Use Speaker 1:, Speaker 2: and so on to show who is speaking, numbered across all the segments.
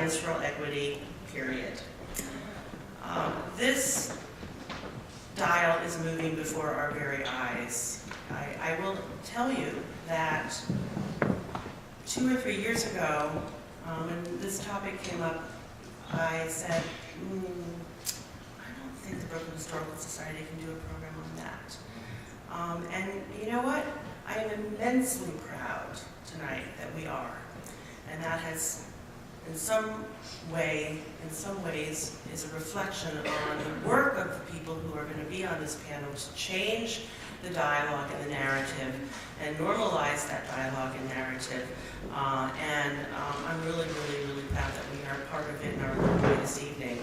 Speaker 1: menstrual equity, period. This dial is moving before our very eyes. I will tell you that 2 or 3 years ago, when this topic came up, I said, I don't think the Brooklyn Historical Society can do a program on that. And you know what? I am immensely proud tonight that we are. And that has, in some ways, is a reflection on the work of the people who are going to be on this panel to change the dialogue and the narrative and normalize that dialogue and narrative. I'm really, really, really proud that we are part of it in our little way this evening.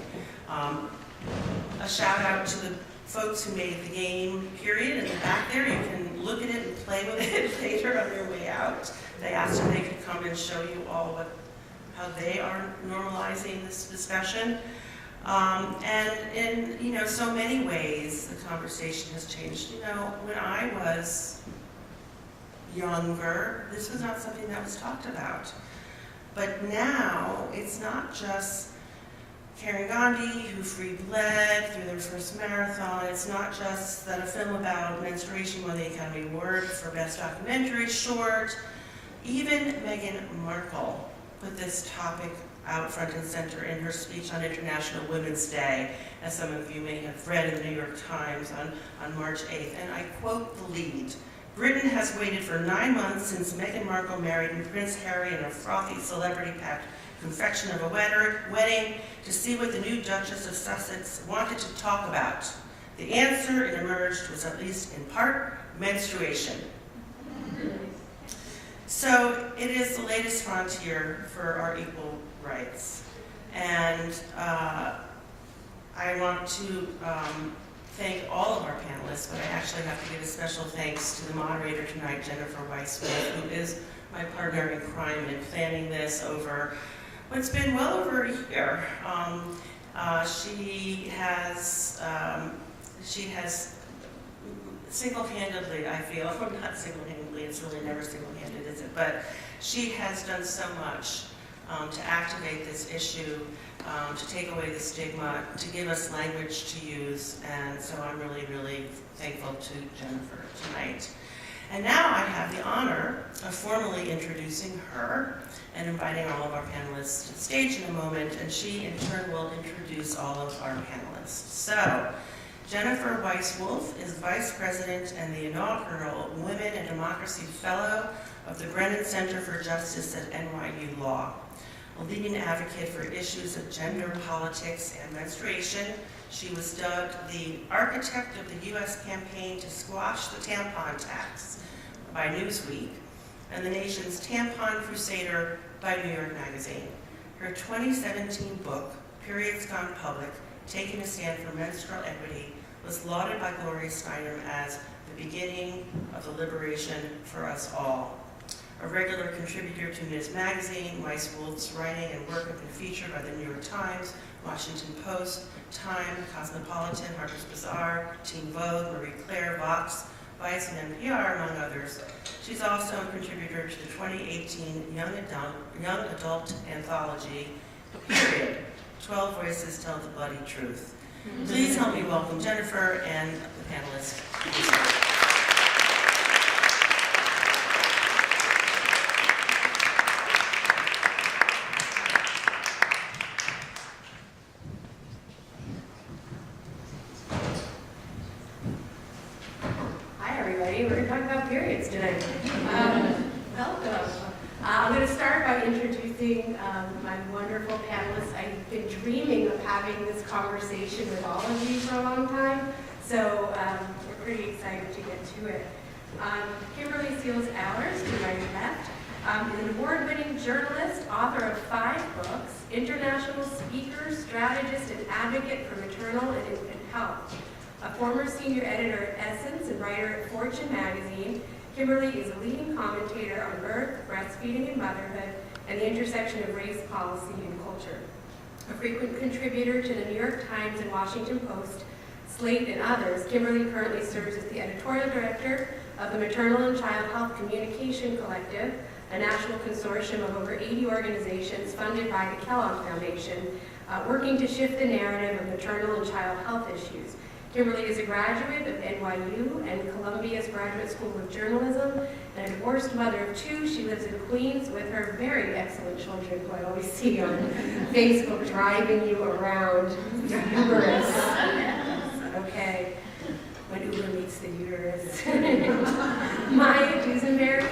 Speaker 1: A shout out to the folks who made the game, period, in the back there. You can look at it and play with it later on your way out. They asked if they could come and show you all how they are normalizing this discussion. And in so many ways, the conversation has changed. When I was younger, this was not something that was talked about. But now, it's not just Karen Gandhi, who freed lead through their first marathon. It's not just that a film about menstruation won the Academy Award for Best Documentary Short. Even Meghan Markle put this topic out front and center in her speech on International Women's Day, as some of you may have read in the New York Times on March 8th. And I quote the lead: "Britain has waited for 9 months since Meghan Markle married Prince Harry in a frothy celebrity-packed confection of a wedding to see what the new Duchess of Sussex wanted to talk about. The answer, it emerged, was at least in part menstruation." So it is the latest frontier for our equal rights. And I want to thank all of our panelists, but I actually have to give a special thanks to the moderator tonight, Jennifer Weiss-Wolf, who is my partner in crime in planning this over what's been well over a year. She has single-handedly, I feel, not single-handedly, it's really never single-handed, is it? But she has done so much to activate this issue, to take away the stigma, to give us language to use, and so I'm really, really thankful to Jennifer tonight. And now I have the honor of formally introducing her and inviting all of our panelists to the stage in a moment, and she in turn will introduce all of our panelists. So, Jennifer Weiss-Wolf is Vice President and the inaugural Women and Democracy Fellow of the Brennan Center for Justice at NYU Law. A leading advocate for issues of gender politics and menstruation, she was dubbed the architect of the U.S. campaign to squash the tampon tax by Newsweek, and the nation's tampon crusader by New York Magazine. Her 2017 book, Periods Gone Public, Taking a Stand for Menstrual Equity, was lauded by Gloria Steinem as the beginning of the liberation for us all. A regular contributor to Ms. Magazine, Weiss-Wolf's writing and work have been featured by the New York Times, Washington Post, Time, Cosmopolitan, Harper's Bazaar, Teen Vogue, Marie Claire, Vox, Vice, and NPR, among others. She's also a contributor to the 2018 Young Adult Anthology, Period. 12 Voices Tell the Bloody Truth. Please help me welcome Jennifer and the panelists.
Speaker 2: Hi everybody, we're going to talk about periods today. Welcome. I'm going to start by introducing my wonderful panelists. I've been dreaming of having this conversation with all of you for a long time, so we're pretty excited to get to it. Kimberly Seals Allers, to my left, is an award-winning journalist, author of 5 books, international speaker, strategist, and advocate for maternal and infant health. A former senior editor at Essence and writer at Fortune magazine, Kimberly is a leading commentator on birth, breastfeeding, and motherhood, and the intersection of race, policy, and culture. A frequent contributor to the New York Times and Washington Post, Slate, and others, Kimberly currently serves as the editorial director of the Maternal and Child Health Communication Collective, a national consortium of over 80 organizations funded by the Kellogg Foundation, working to shift the narrative of maternal and child health issues. Kimberly is a graduate of NYU and Columbia's Graduate School of Journalism, and a divorced mother of 2. She lives in Queens with her very excellent children, who I always see on Facebook driving you around the uterus. Okay, when Uber meets the uterus. Maya Dusenbery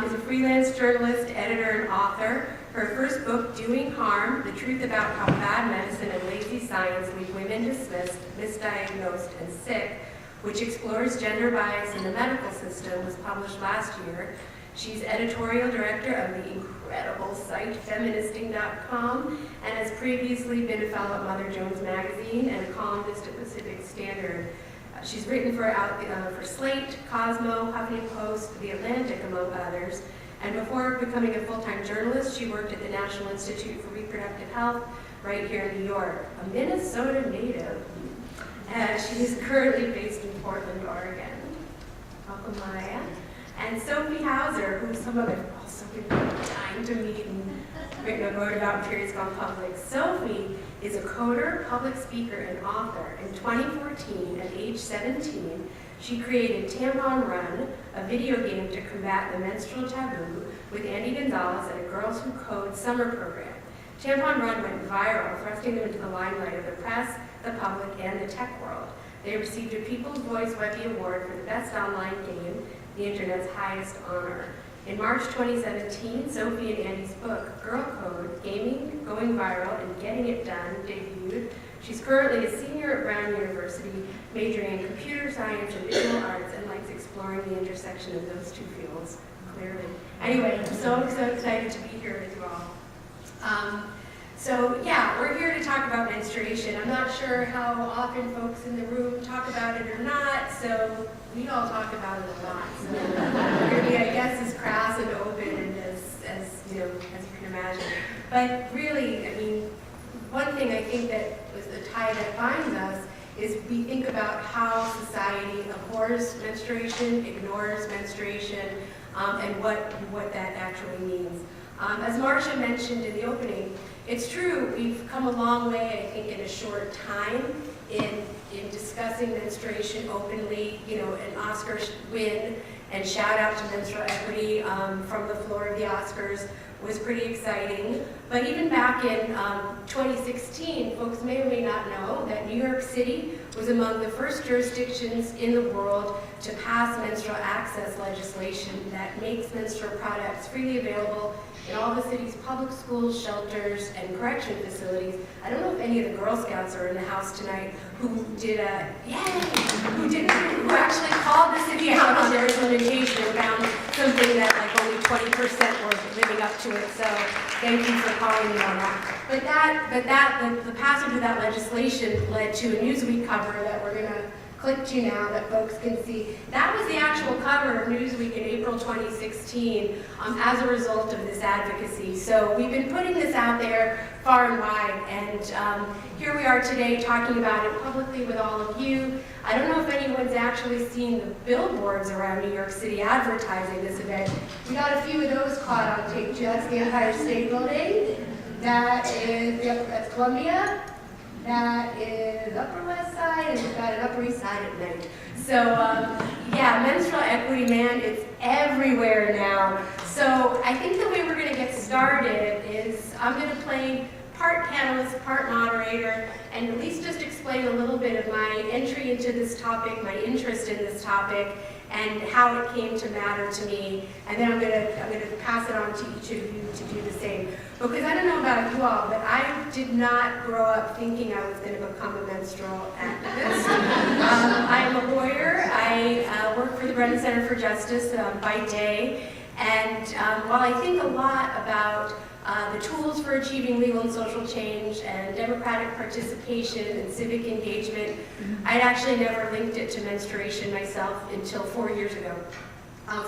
Speaker 2: is a freelance journalist, editor, and author. Her first book, Doing Harm, The Truth About How Bad Medicine and Lazy Science Leave Women Dismissed, Misdiagnosed, and Sick, which explores gender bias in the medical system, was published last year. She's editorial director of the incredible site feministing.com and has previously been a fellow at Mother Jones Magazine and a columnist at Pacific Standard. She's written for Slate, Cosmo, Huffington Post, The Atlantic, among others. And before becoming a full-time journalist, she worked at the National Institute for Reproductive Health right here in New York, a Minnesota native. And she is currently based in Portland, Oregon. Welcome, Maya. And Sophie Houser, who some of have also been dying to meet and written a word about in periods gone public. Sophie is a coder, public speaker, and author. In 2014, at age 17, she created Tampon Run, a video game to combat the menstrual taboo, with Andy Gonzalez at a Girls Who Code summer program. Tampon Run went viral, thrusting them into the limelight of the press, the public, and the tech world. They received a People's Voice Webby Award for the best online game, the internet's highest honor. In March 2017, Sophie and Andy's book, Girl Code, Gaming, Going Viral, and Getting It Done, debuted. She's currently a senior at Brown University, majoring in computer science and visual arts, and likes exploring the intersection of those two fields, clearly. Anyway, I'm so excited to be here with you all. So yeah, we're here to talk about menstruation. I'm not sure how often folks in the room talk about it or not, so we all talk about it a lot. So we're going to be, I guess, as crass and open and as you know, as you can imagine. But really, I mean, one thing I think that was the tie that binds us is we think about how society abhors menstruation, ignores menstruation, and what that actually means. As Marcia mentioned in the opening, it's true, we've come a long way, I think, in a short time in discussing menstruation openly. You know, an Oscar win and shout out to Menstrual Equity from the floor of the Oscars was pretty exciting. But even back in 2016, folks may or may not know that New York City was among the first jurisdictions in the world to pass menstrual access legislation that makes menstrual products freely available in all the city's public schools, shelters, and correction facilities. I don't know if any of the Girl Scouts are in the house tonight who actually called the city out on their implementation and found something that like only 20% were living up to it. So thank you for calling me on that. But the passage of that legislation led to a Newsweek cover that we're going to click to now that folks can see. That was the actual cover of Newsweek in April 2016 as a result of this advocacy. So we've been putting this out there far and wide, and here we are today talking about it publicly with all of you. I don't know if anyone's actually seen the billboards around New York City advertising this event. We got a few of those caught on tape. That's the Empire State Building. That's Columbia. That is Upper West Side, and we've got an Upper East Side at night. So yeah, menstrual equity, man, it's everywhere now. So I think the way we're going to get started is I'm going to play part panelist, part moderator, and at least just explain a little bit of my entry into this topic, my interest in this topic, and how it came to matter to me. And then I'm going to pass it on to each of you to do the same. Because I don't know about you all, but I did not grow up thinking I was going to become a menstrual activist. I am a lawyer. I work for the Brennan Center for Justice by day. And while I think a lot about the tools for achieving legal and social change and democratic participation and civic engagement, I'd actually never linked it to menstruation myself until 4 years ago.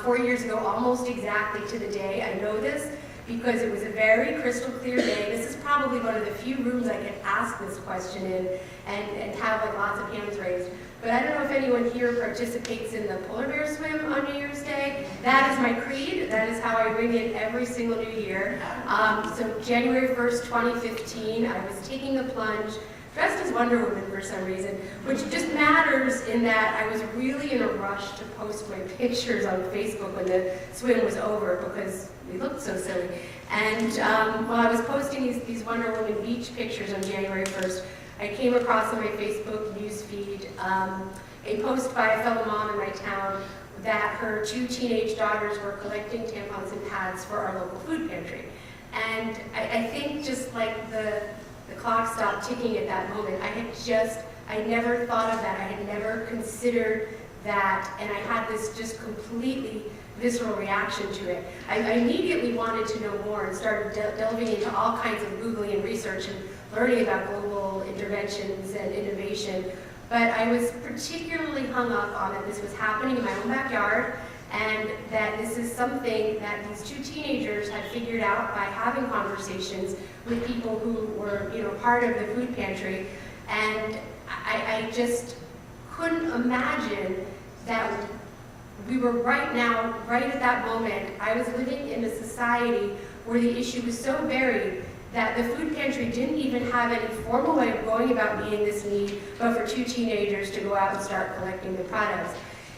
Speaker 2: 4 years ago, almost exactly to the day. I know this because it was a very crystal clear day. This is probably one of the few rooms I can ask this question in and have like lots of hands raised. But I don't know if anyone here participates in the polar bear swim on New Year's Day. That is my creed. That is how I ring it every single new year. So January 1st, 2015, I was taking the plunge, dressed as Wonder Woman for some reason, which just matters in that I was really in a rush to post my pictures on Facebook when the swim was over because we looked so silly. And while I was posting these Wonder Woman beach pictures on January 1st, I came across on my Facebook newsfeed a post by a fellow mom in my town that her 2 teenage daughters were collecting tampons and pads for our local food pantry. And I think just like the clock stopped ticking at that moment, I never thought of that. I had never considered that, and I had this just completely visceral reaction to it. I immediately wanted to know more and started delving into all kinds of Googling and research and learning about global interventions and innovation. But I was particularly hung up on that this was happening in my own backyard, and that this is something that these 2 teenagers had figured out by having conversations with people who were, part of the food pantry. And I just couldn't imagine that we were right at that moment, I was living in a society where the issue was so buried that the food pantry didn't even have any formal way of going about meeting this need, but for 2 teenagers to go out and start collecting the products.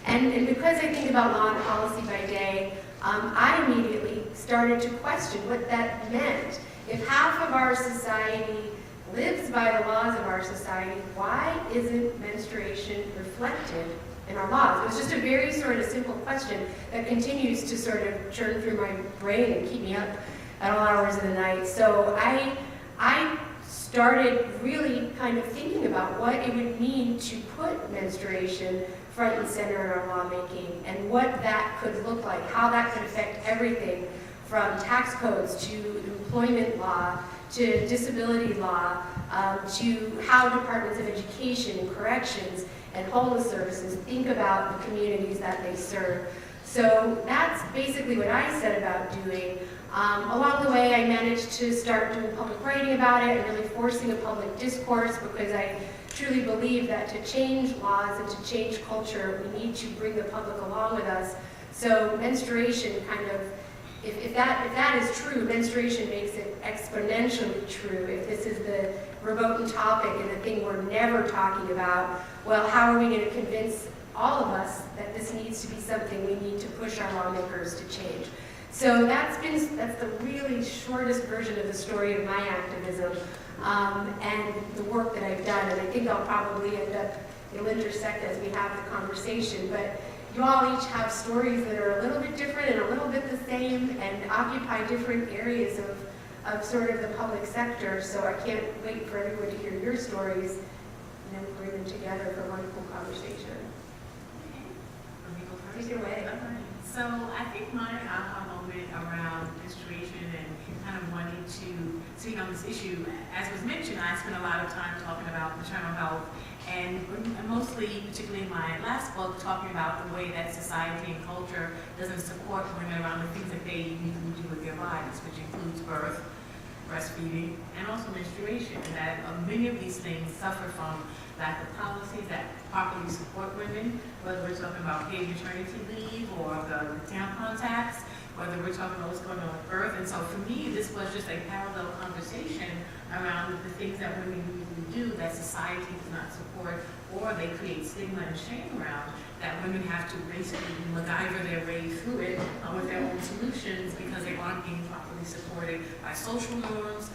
Speaker 2: And because I think about law and policy by day, I immediately started to question what that meant. If half of our society lives by the laws of our society, why isn't menstruation reflected in our laws? It was just a very sort of simple question that continues to sort of churn through my brain and keep me up at all hours of the night. So I started really kind of thinking about what it would mean to put menstruation front and center in our lawmaking and what that could look like, how that could affect everything from tax codes to employment law to disability law to how departments of education and corrections and homeless services think about the communities that they serve. So that's basically what I set about doing. Along the way, I managed to start doing public writing about it and really forcing a public discourse because I truly believe that to change laws and to change culture, we need to bring the public along with us. So menstruation kind of, if that is true, menstruation makes it exponentially true. If this is the verboten topic and the thing we're never talking about, well, how are we going to convince all of us that this needs to be something we need to push our lawmakers to change? So that's the really shortest version of the story of my activism and the work that I've done. And I think I'll probably end up, it'll intersect as we have the conversation. But you all each have stories that are a little bit different and a little bit the same and occupy different areas of sort of the public sector. So I can't wait for everyone to hear your stories and then bring them together for a wonderful conversation.
Speaker 3: Okay.
Speaker 2: Take it away.
Speaker 3: So I think my aha moment around menstruation and kind of wanting to speak on this issue, as was mentioned, I spent a lot of time talking about maternal health and mostly, particularly in my last book, talking about the way that society and culture doesn't support women around the things that they usually do with their bodies, which includes birth, breastfeeding, and also menstruation. And that many of these things suffer from lack of policies that properly support women, whether we're talking about paid maternity leave or the tampon tax, whether we're talking about what's going on with birth. And so for me, this was just a parallel conversation around the things that women usually do that society does not support, or they create stigma and shame around, that women have to basically MacGyver their way through it with their own solutions because they aren't being properly supported by social norms,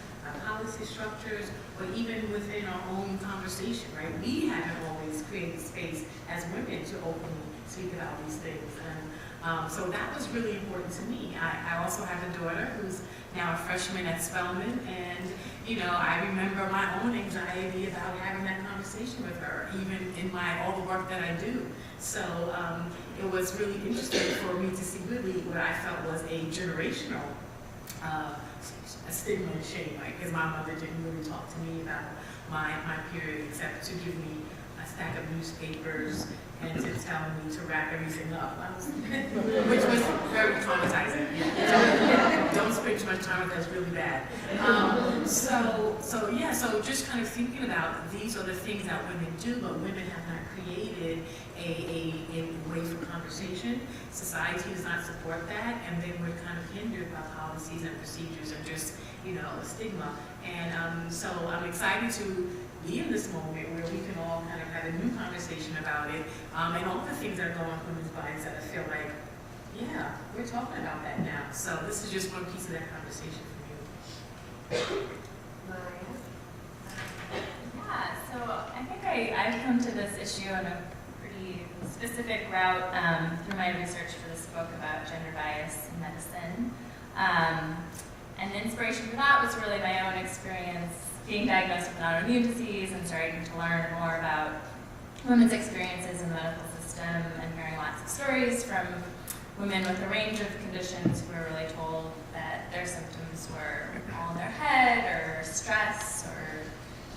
Speaker 3: policy structures, or even within our own conversation, right? We haven't always created space as women to openly speak about these things. And so that was really important to me. I also have a daughter who's now a freshman at Spelman, and I remember my own anxiety about having that conversation with her, even in all the work that I do. So it was really interesting for me to see really what I felt was a generational a stigma and shame, right? Because my mother didn't really talk to me about my period except to give me a stack of newspapers and to tell me to wrap everything up, which was very traumatizing. Don't spend too much time summer that's really bad. So just kind of thinking about these are the things that women do, but women have not created a way for conversation. Society does not support that, and then we're kind of hindered by policies and procedures and just, a stigma. And so I'm excited to be in this moment where we can all kind of have a new conversation about it, and all the things that are going on in women's bodies that I feel like, yeah, we're talking about that now. So this is just one piece of that conversation for you.
Speaker 2: Maya?
Speaker 4: Yeah, so I think I've come to this issue on a pretty specific route through my research for this book about gender bias in medicine. And the inspiration for that was really my own experience being diagnosed with an autoimmune disease and starting to learn more about women's experiences in the medical system and hearing lots of stories from women with a range of conditions who were really told that their symptoms were all in their head, or stress, or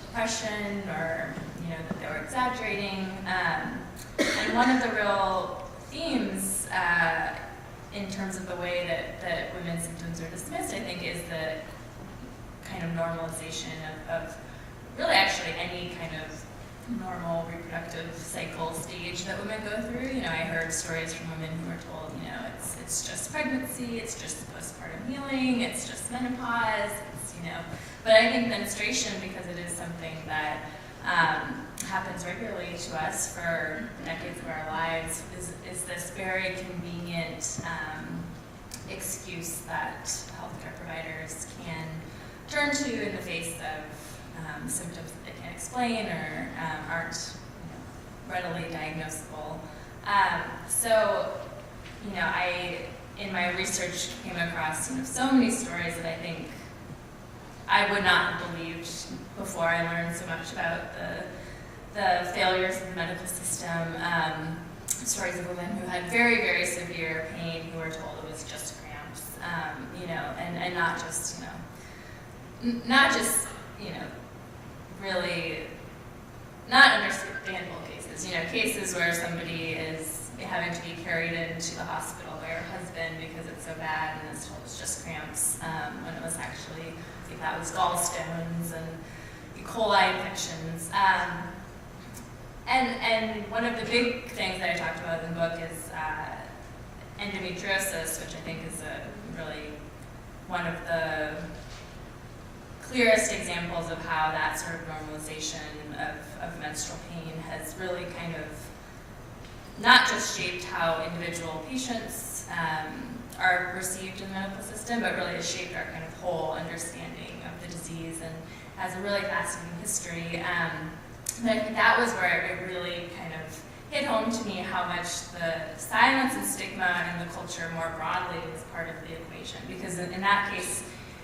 Speaker 4: depression, or that they were exaggerating. And one of the real themes in terms of the way that women's symptoms are dismissed, I think, is the kind of normalization of really actually any kind of normal reproductive cycle stage that women go through. I heard stories from women who were told, it's just pregnancy, it's just postpartum healing, it's just menopause, But I think menstruation, because it is something that happens regularly to us for decades of our lives, is this very convenient excuse that healthcare providers can turn to in the face of symptoms that they can't explain or aren't readily diagnosable. I, in my research, came across so many stories that I think I would not have believed before I learned so much about the failures of the medical system. Stories of women who had very, very severe pain who were told it was just cramps, and not just, really not understandable cases. Cases where somebody is having to be carried into the hospital by her husband because it's so bad and is told it's just cramps, when it was actually, I think that was gallstones and E. coli infections. And one of the big things that I talked about in the book is endometriosis, which I think is really one of the clearest examples of how that sort of normalization of menstrual pain has really kind of not just shaped how individual patients are received in the medical system, but really has shaped our kind of whole understanding of the disease and has a really fascinating history. But I think that was where it really kind of hit home to me how much the silence and stigma in the culture more broadly is part of the equation. Because in that case,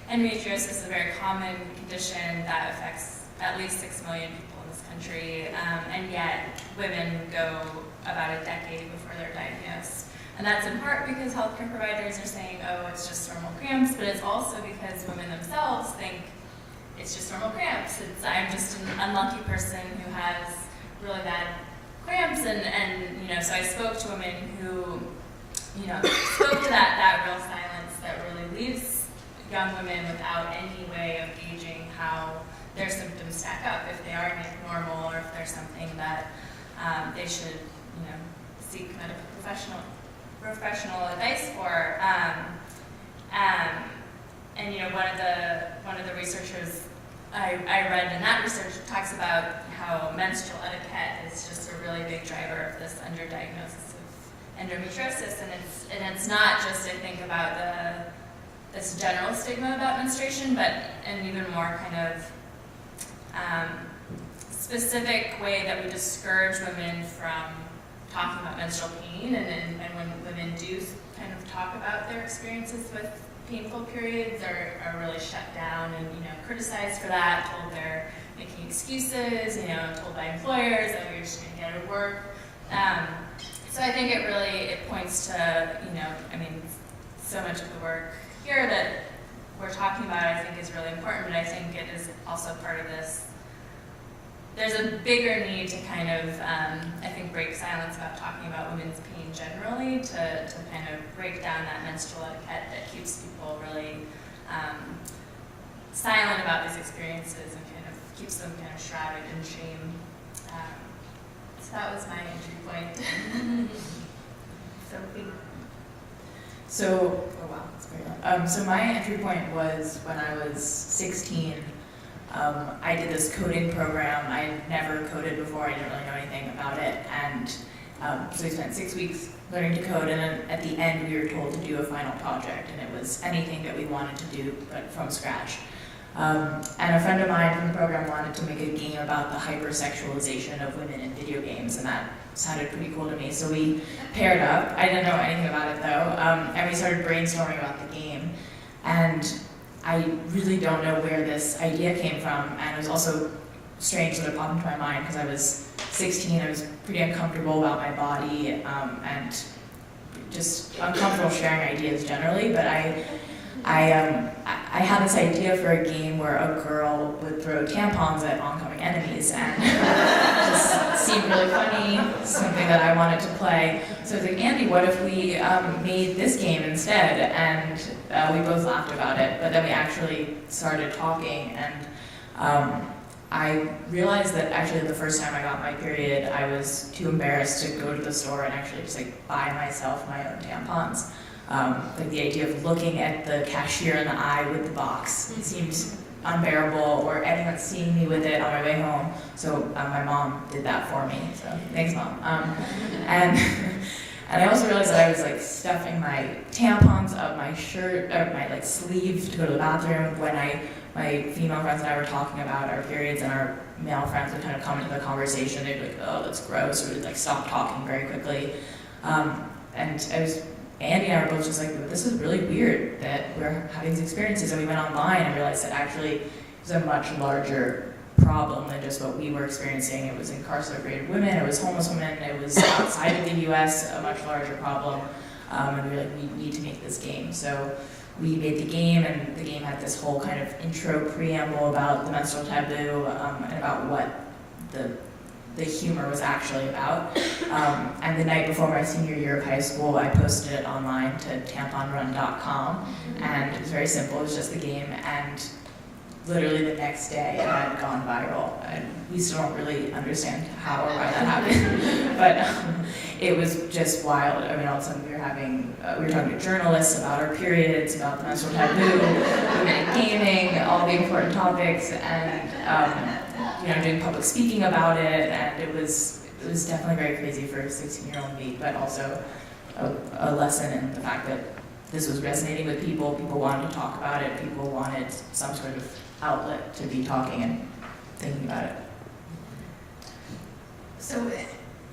Speaker 4: endometriosis is a very common condition that affects at least 6 million people in this country, and yet women go about a decade before they're diagnosed. And that's in part because healthcare providers are saying, oh, it's just normal cramps, but it's also because women themselves think it's just normal cramps. I'm just an unlucky person who has really bad cramps, and so I spoke to women who, spoke to that real silence that really leaves young women without any way of gauging how their symptoms stack up, if they are normal or if there's something that they should, seek medical professional advice for. And one of the researchers I read in that research talks about how menstrual etiquette is just a really big driver of this underdiagnosis of endometriosis, and it's not just, I think, about this general stigma about menstruation, but an even more kind of specific way that we discourage women from talking about menstrual pain, and when women do kind of talk about their experiences with painful periods are really shut down and criticized for that, told they're making excuses, told by employers that you're just going to get out of work. So I think it points to so much of the work here that we're talking about, I think, is really important, but I think it is also part of this. There's a bigger need to kind of, I think, break silence about talking about women's pain generally, to kind of break down that menstrual etiquette that keeps people really silent about these experiences and kind of keeps them kind of shrouded in shame. So that was my entry point.
Speaker 2: Sophie.
Speaker 5: So, oh wow, that's very long. So my entry point was when I was 16. I did this coding program. I had never coded before. I didn't really know anything about it. And so we spent 6 weeks learning to code. And then at the end, we were told to do a final project. And it was anything that we wanted to do, but from scratch. And a friend of mine from the program wanted to make a game about the hypersexualization of women in video games. And that sounded pretty cool to me. So we paired up. I didn't know anything about it, though. And we started brainstorming about the game. And I really don't know where this idea came from, and it was also strange that it popped into my mind because I was 16, I was pretty uncomfortable about my body, and just uncomfortable sharing ideas generally, but I had this idea for a game where a girl would throw tampons at oncoming enemies, and it just seemed really funny, something that I wanted to play. So I was like, Andy, what if we made this game instead? And we both laughed about it, but then we actually started talking, and I realized that actually the first time I got my period, I was too embarrassed to go to the store and actually just like buy myself my own tampons. Like the idea of looking at the cashier in the eye with the box, it seems unbearable, or anyone seeing me with it on my way home. So my mom did that for me. So thanks, Mom. And I also realized that I was like stuffing my tampons up my shirt or my like sleeve to go to the bathroom when my female friends and I were talking about our periods, and our male friends would kind of come into the conversation. They'd be like, "Oh, that's gross," or we'd like stop talking very quickly. Andy and I were both just like, this is really weird that we're having these experiences, and we went online and realized that actually it was a much larger problem than just what we were experiencing. It was incarcerated women, it was homeless women, it was outside of the US, a much larger problem, and we were like, we need to make this game. So we made the game, and the game had this whole kind of intro preamble about the menstrual taboo, and about what the humor was actually about. And the night before my senior year of high school, I posted it online to tamponrun.com, and it was very simple. It was just the game, and literally the next day it had gone viral. And we still don't really understand how or why that happened, but it was just wild. I mean, all of a sudden we were talking to journalists about our periods, about the menstrual taboo, women in gaming, all the important topics, and doing public speaking about it, and it was definitely very crazy for a 16-year-old me, but also a lesson in the fact that this was resonating with people. People wanted to talk about it. People wanted some sort of outlet to be talking and thinking about it.
Speaker 2: So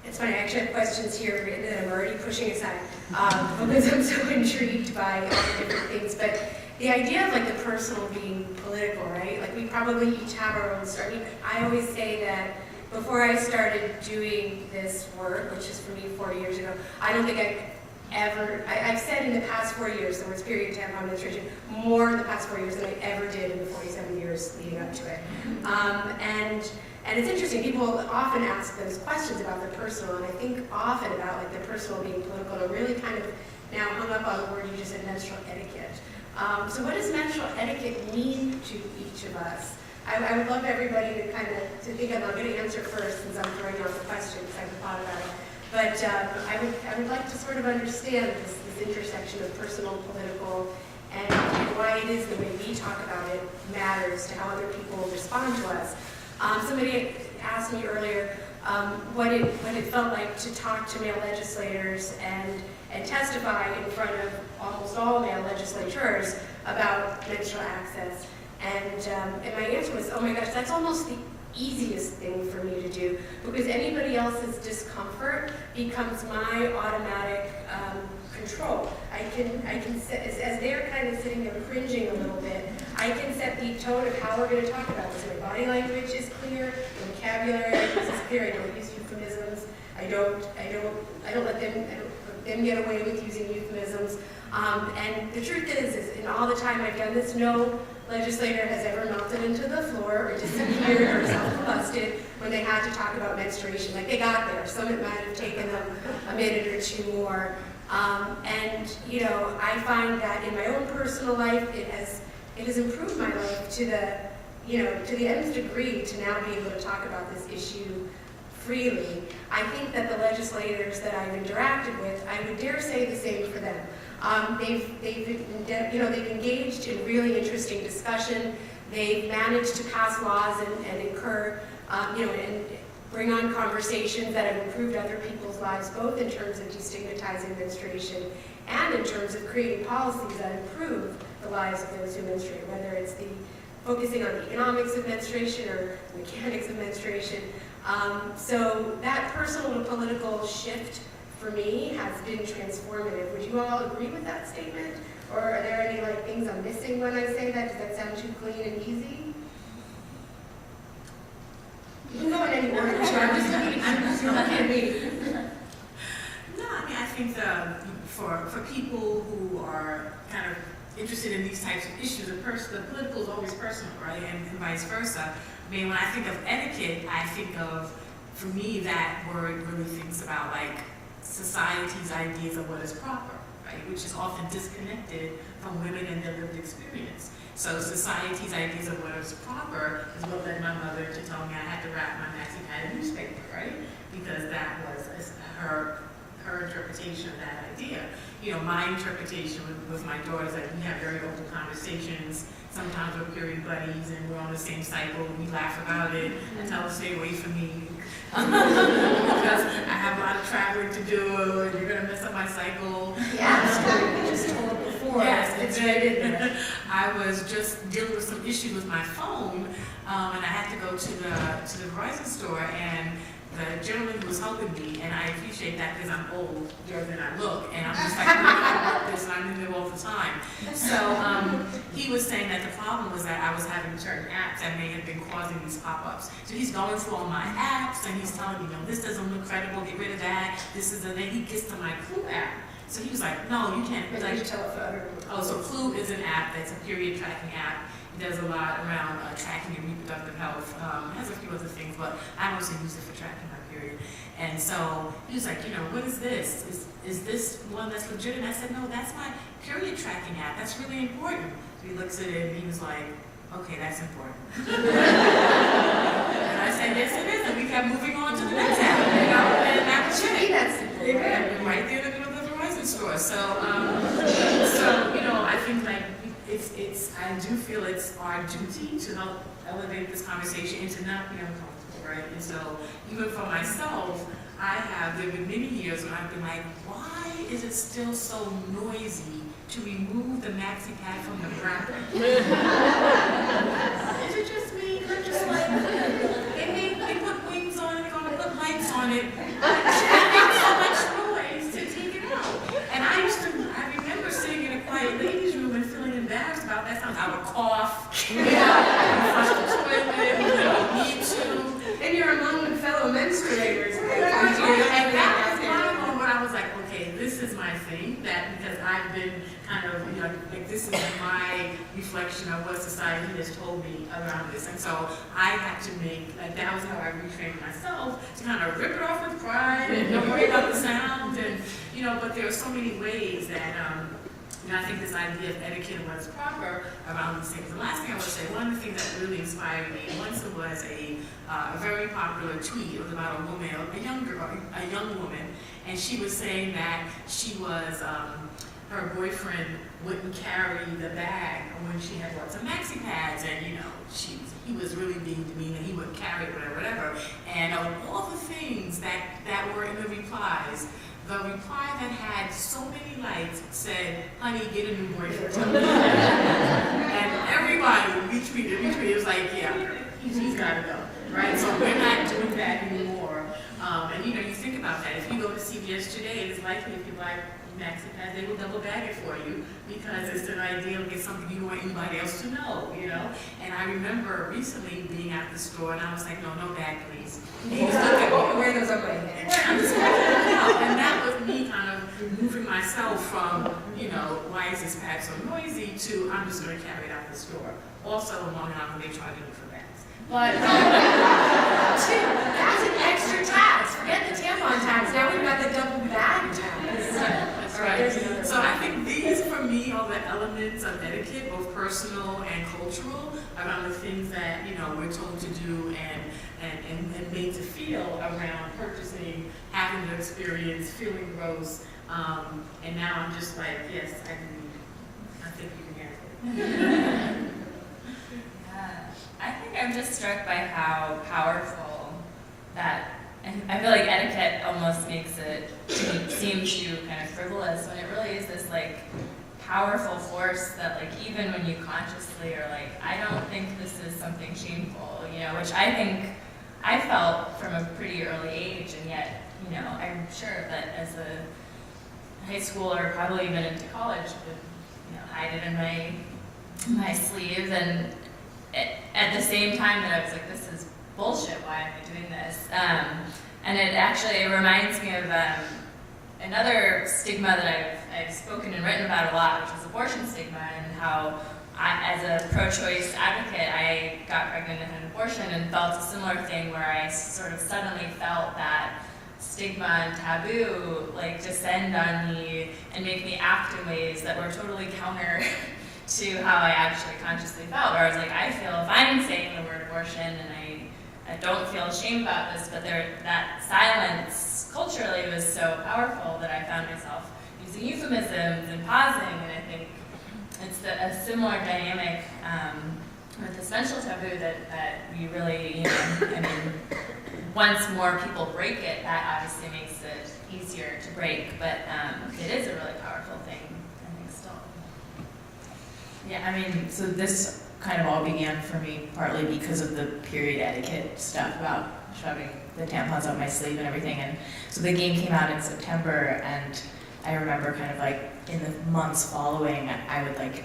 Speaker 2: it's funny, I actually have questions here that I'm already pushing aside because I'm so intrigued by all the different things. But the idea of like the personal being political, right? Like we probably each have our own story. I always say that before I started doing this work, which is for me 40 years ago, I don't think I've said in the past 4 years, the words period, tampon, menstruation, more in the past 4 years than I ever did in the 47 years leading up to it. And it's interesting, people often ask those questions about the personal, and I think often about like the personal being political, and I'm really kind of now hung up on the word you just said, menstrual etiquette. So what does menstrual etiquette mean to each of us? I would love everybody to kind of think I'm not going to answer first since I'm throwing out the question because I haven't thought about it. But I would like to sort of understand this intersection of personal, political, and why it is the way we talk about it matters to how other people respond to us. Somebody asked me earlier what it felt like to talk to male legislators and testify in front of almost all male legislators about menstrual access. And my answer was, oh my gosh, that's almost the easiest thing for me to do, because anybody else's discomfort becomes my automatic control. I can set, as they're kind of sitting there cringing a little bit, I can set the tone of how we're going to talk about this. My body language is clear, the vocabulary is clear. I don't use euphemisms. I don't let them get away with using euphemisms. And the truth is in all the time I've done this, no legislator has ever melted into the floor or disappeared or self-combusted when they had to talk about menstruation. Like they got there. Some it might have taken them a minute or two more. And I find that in my own personal life, it has it has improved my life to the nth degree to now be able to talk about this issue freely. I think that the legislators that I've interacted with, I would dare say the same for them. They've engaged in really interesting discussion. They've managed to pass laws and incur, and bring on conversations that have improved other people's lives, both in terms of destigmatizing menstruation and in terms of creating policies that improve the lives of those who menstruate, whether it's the focusing on the economics of menstruation or mechanics of menstruation. So that personal and political shift for me has been transformative. Would you all agree with that statement? Or are there any things I'm missing when I say that? Does that sound too clean and easy? You can go in any order. I'm just looking at me.
Speaker 3: No, I mean, I think for people who are kind of interested in these types of issues, the political is always personal, right? And vice versa. I mean, when I think of etiquette, I think of, for me, that word really thinks about society's ideas of what is proper, right? Which is often disconnected from women and their lived experience. So society's ideas of what is proper is what led my mother to tell me I had to wrap my maxi pad in newspaper, right? Because that was her interpretation of that idea. My interpretation with my daughter is that we have very open conversations. Sometimes we're period buddies and we're on the same cycle. We laugh about it. I tell her to stay away from me because I have a lot of traveling to do and you're going to mess up my cycle.
Speaker 2: Yeah, you just told it before.
Speaker 3: Yes,
Speaker 2: it's right in there.
Speaker 3: I was just dealing with some issues with my phone, and I had to go to the Verizon store, and the gentleman who was helping me, and I appreciate that because I'm older than I look, and I'm just I want this, and I'm in there all the time. So he was saying that the problem was that I was having certain apps that may have been causing these pop-ups. So he's going through all my apps, and he's telling me, this doesn't look credible, get rid of that. Then he gets to my Clue app. So he was like, no, you can't. So Clue is an app that's a period tracking app. It does a lot around tracking your reproductive health. It has a few other things, but I mostly use it for tracking my period. And so he was like, what is this? Is this one that's legit? And I said, no, that's my period tracking app. That's really important. So he looks at it and he was like, okay, that's important. And I said, yes, it is. And we kept moving on to the next app, and that was it.
Speaker 2: That's important.
Speaker 3: Right there in the middle of the Verizon store. So, I think I do feel it's our duty to help elevate this conversation and to not be uncomfortable, right? And so, even for myself, there have been many years when I've been like, why is it still so noisy to remove the maxi pad from the wrapper? Is it just me? They're just they put wings on it, they're going to put lights on it. It makes so much noise to take it out. And I remember sitting in a quiet ladies' room and feeling embarrassed about that. Sometimes I would cough, flush the toilet, need to.
Speaker 2: And you're among fellow menstruators.
Speaker 3: And that was my moment when I was like, okay, this is my thing, because I've been kind of, this is my reflection of what society has told me around this. And so I had to that was how I retrained myself to kind of rip it off with pride and don't worry about the sound. And, but there are so many ways that, I think this idea of etiquette and what's proper around these things. The last thing I would say, one of the things that really inspired me, once it was a very popular tweet. It was about a woman, a young woman, and she was saying that she was, her boyfriend wouldn't carry the bag when she had lots of maxi pads, and he was really being demeaning, and he wouldn't carry it, whatever. And of all the things that were in the replies, the reply that had so many likes said, honey, get a new boyfriend. And everybody retweeted. It was like, yeah, he's got to go, right? So we're not doing that anymore. And you think about that. If you go to CVS today, it's likely if you buy maxi pads, they will double bag it for you because it's an idea to get something you don't want anybody else to know, And I remember recently being at the store and I was like, no bag, please. And he just looked at me.
Speaker 2: Wear those on my head.
Speaker 3: I'm just walking out. And that was me kind of moving myself from, why is this pad so noisy to I'm just going to carry it out the store. Also, Long Island, they charge me for bags. But
Speaker 2: that's an extra tax. Forget the tampon tax. Now we've got the double bag tax.
Speaker 3: That's right. So I think these, for me, are the elements of etiquette, both personal and cultural, around the things that, you know, we're told to do and made to feel around purchasing, having the experience, feeling gross. And now I'm just like, yes, I think you can answer it.
Speaker 4: I think I'm just struck by how powerful that, and I feel like etiquette almost makes it seem too kind of frivolous when it really is this like powerful force that like even when you consciously are like, I don't think this is something shameful, you know, which I think I felt from a pretty early age, and yet, you know, I'm sure that as a high schooler, probably even into college, would, you know, hide it in my sleeve, and at the same time that I was like, this is bullshit, why am I doing this? And it actually reminds me of another stigma that I've spoken and written about a lot, which is abortion stigma, and how as a pro-choice advocate, I got pregnant and had an abortion and felt a similar thing where I sort of suddenly felt that stigma and taboo like descend on me and make me act in ways that were totally counter to how I actually consciously felt, where I was like, I feel fine saying the word abortion, and I don't feel ashamed about this, but that silence culturally was so powerful that I found myself using euphemisms and pausing, and I think it's a similar dynamic with this menstrual taboo that we really, you know, I mean, once more people break it, that obviously makes it easier to break, but it is a really powerful thing, I think, still.
Speaker 5: Yeah, I mean, so this kind of all began for me partly because of the period etiquette stuff about shoving the tampons up my sleeve and everything. And so the game came out in September, and I remember kind of like in the months following, I would like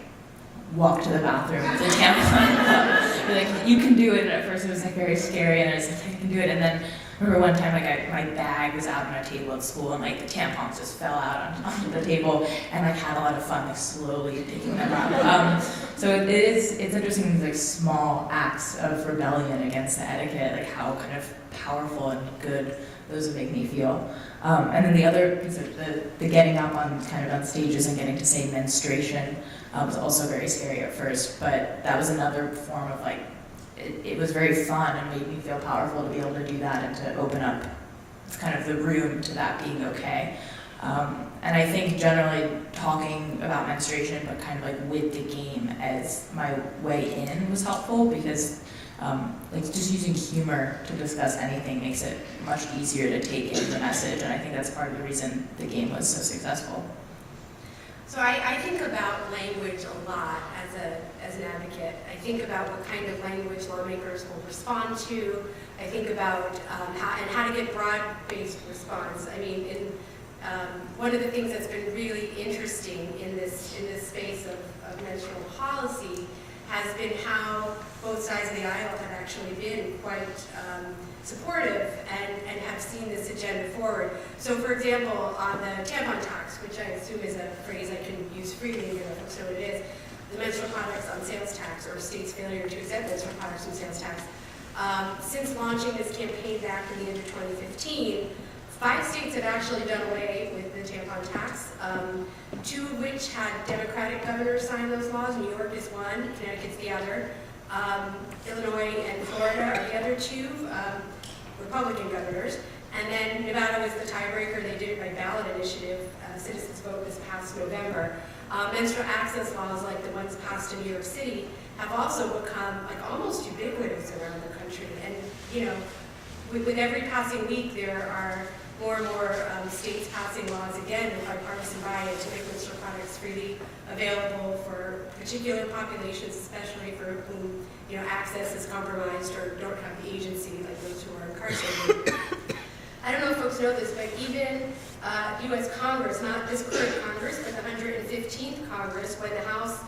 Speaker 5: walk to the bathroom with the tampon. Be like, you can do it. And at first it was like very scary, and I was like, I can do it. And then I remember one time, like my bag was out on a table at school, and like the tampons just fell out onto the table, and I had a lot of fun, like slowly picking them up. So it's interesting, these like small acts of rebellion against the etiquette, like how kind of powerful and good those would make me feel. And then the other piece of the getting up on kind of on stages and getting to say menstruation was also very scary at first, but that was another form of like, it was very fun and made me feel powerful to be able to do that and to open up kind of the room to that being okay. And I think generally talking about menstruation, but kind of like with the game as my way in was helpful, because like just using humor to discuss anything makes it much easier to take in the message, and I think that's part of the reason the game was so successful.
Speaker 2: So I think about language a lot as an advocate. I think about what kind of language lawmakers will respond to. I think about how to get broad-based response. I mean, one of the things that's been really interesting in this space of menstrual policy has been how both sides of the aisle have actually been quite supportive and have seen this agenda forward. So for example, on the tampon tax, which I assume is a phrase I can use freely, you know, so it is, the menstrual products on sales tax, or state's failure to exempt menstrual products from sales tax. Since launching this campaign back in the end of 2015, 5 states have actually done away with the tampon tax, 2 of which had Democratic governors sign those laws. New York is one, Connecticut's the other. Illinois and Florida are the other 2 Republican governors. And then Nevada was the tiebreaker. They did it by ballot initiative. Citizens vote this past November. Menstrual access laws like the ones passed in New York City have also become like almost ubiquitous around the country. And you know, with every passing week, there are more and more states passing laws, again, with bipartisan buy-in to make menstrual products freely available for particular populations, especially for whom, you know, access is compromised or don't have the agency, like those who are incarcerated. I don't know if folks know this, but even U.S. Congress, not this current Congress, but the 115th Congress, when the House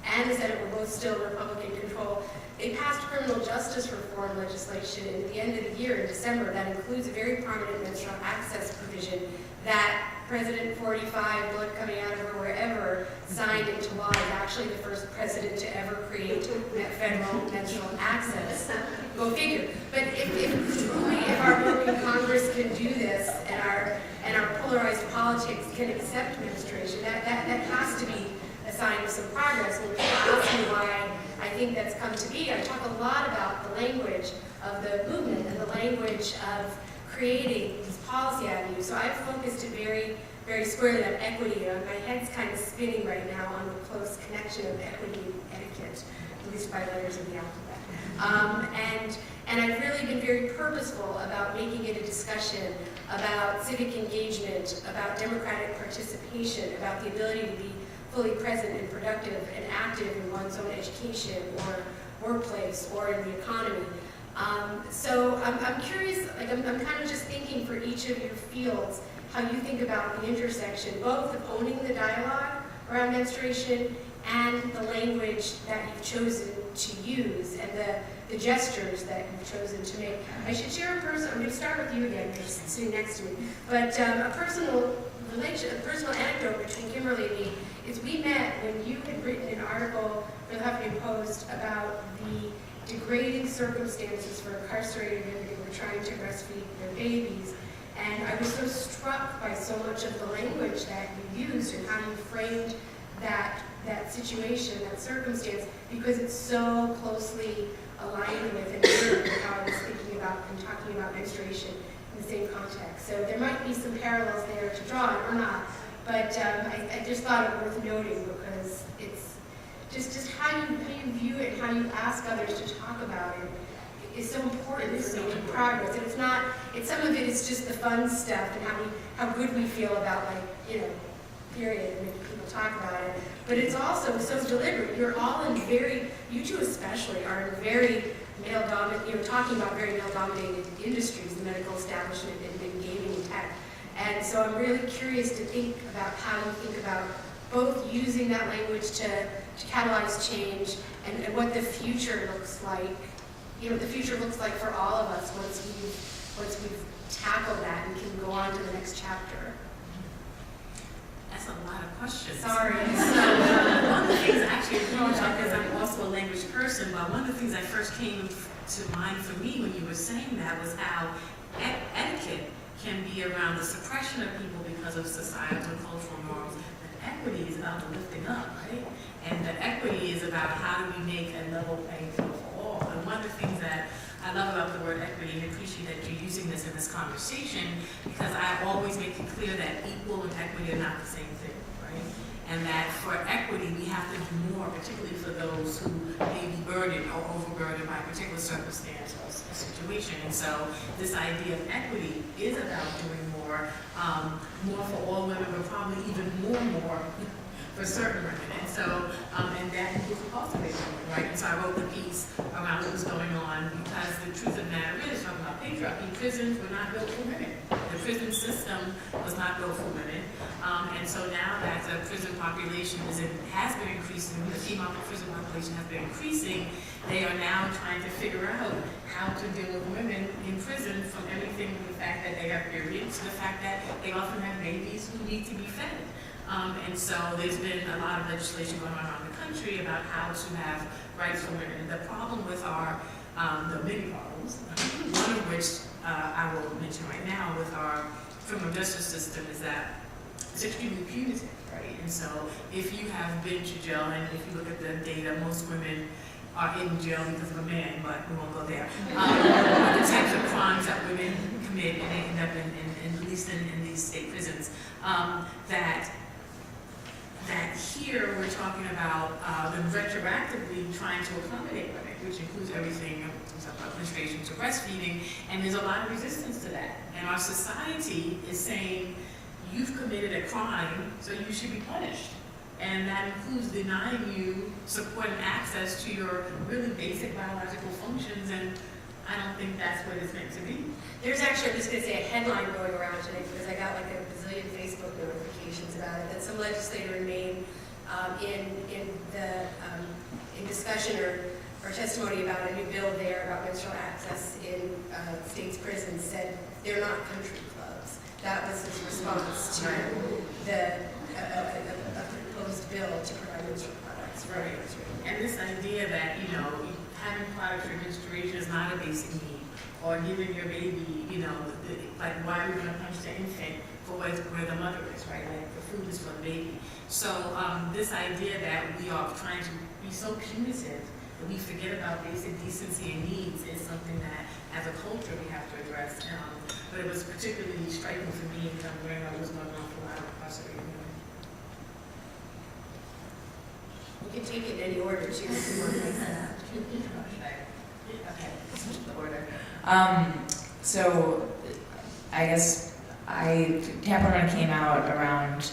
Speaker 2: and the Senate were both still Republican control, they passed criminal justice reform legislation at the end of the year in December that includes a very prominent menstrual access provision that President 45, blood coming out of her wherever, signed into law, is actually the first president to ever create federal menstrual access. Go figure. But if our working Congress can do this, and our polarized politics can accept menstruation, that has to be a sign of some progress. think that's come to be. I talk a lot about the language of the movement and the language of creating these policy avenues. So I've focused it very, very squarely on equity. My head's kind of spinning right now on the close connection of equity and etiquette, at least by letters of the alphabet. And I've really been very purposeful about making it a discussion about civic engagement, about democratic participation, about the ability to be fully present and productive and active in one's own education or workplace or in the economy. So I'm curious, like I'm kind of just thinking for each of your fields, how you think about the intersection, both of owning the dialogue around menstruation and the language that you've chosen to use and the gestures that you've chosen to make. I should share I'm going to start with you again, you're sitting next to me, but a personal anecdote between Kimberly and me is we met when you had written an article for the Huffington Post about the degrading circumstances for incarcerated women who were trying to breastfeed their babies. And I was so struck by so much of the language that you used and how you framed that situation, that circumstance, because it's so closely aligned with and mirrored with how I was thinking about and talking about menstruation in the same context. So there might be some parallels there to draw or not, but I just thought it worth noting because it's just how you view it and how you ask others to talk about it is so important for making progress. And some of it is just the fun stuff and how good we feel about, like, period, and making people talk about it. But it's also so deliberate. You're all in you two especially, are in very male-dominated, talking about very male-dominated industries, the medical establishment and gaming and tech. And so I'm really curious to think about how you think about both using that language to catalyze change and what the future looks like. The future looks like for all of us once we've tackled that and can go on to the next chapter.
Speaker 3: That's a lot of questions.
Speaker 2: Sorry.
Speaker 3: So one of the things, actually, because I'm also a language person, but one of the things that first came to mind for me when you were saying that was how etiquette can be around the suppression of people because of societal and cultural norms. But equity is about the lifting up, right? And the equity is about how do we make a level playing field for all. And one of the things that I love about the word equity, and appreciate that you're using this in this conversation, because I always make it clear that equal and equity are not the same thing, right? And that for equity, we have to do more, particularly for those who may be burdened or overburdened by a particular circumstance or a situation. And so this idea of equity is about doing more for all women, but probably even more for certain women. And so, and that is cultivated, right? And so I wrote the piece around what was going on because the truth of the matter is, talking about patriarchy, prisons were not built for women. The prison system was not built for women. And so now that the prison population has been increasing, the female prison population has been increasing, they are now trying to figure out how to deal with women in prison, from everything from the fact that they have periods to the fact that they often have babies who need to be fed. And so there's been a lot of legislation going on around the country about how to have rights for women. And the problem with the many problems, one of which I will mention right now with our criminal justice system is that it's extremely punitive, right? And so if you have been to jail, and if you look at the data, most women are in jail because of a man, but we won't go there. The types of crimes that women commit and they end up at least in these state prisons, that here we're talking about them retroactively trying to accommodate women, which includes everything from menstruation to breastfeeding, and there's a lot of resistance to that. And our society is saying, you've committed a crime, so you should be punished. And that includes denying you support and access to your really basic biological functions, and I don't think that's what it's meant to be.
Speaker 2: There's actually, I'm just going to say, a headline going around today because I got like a bazillion Facebook notifications about it, that some legislator in Maine in discussion or testimony about a new bill there about menstrual access in states' prisons said they're not country clubs. That was his response to a proposed bill to provide menstrual products.
Speaker 3: Right. And this idea that, having products for menstruation is not a basic need, or giving your baby, like why are we going to punish the infant for where the mother is, right? Like the food is for the baby. So this idea that we are trying to be so punitive that we forget about basic decency and needs is something that, as a culture, we have to address. But it was particularly striking for me in terms of where I was going on for a lot of incarcerated women.
Speaker 2: You can take it in any order, too, if you want.
Speaker 5: Okay, switch the order. So I guess Tampon Run came out around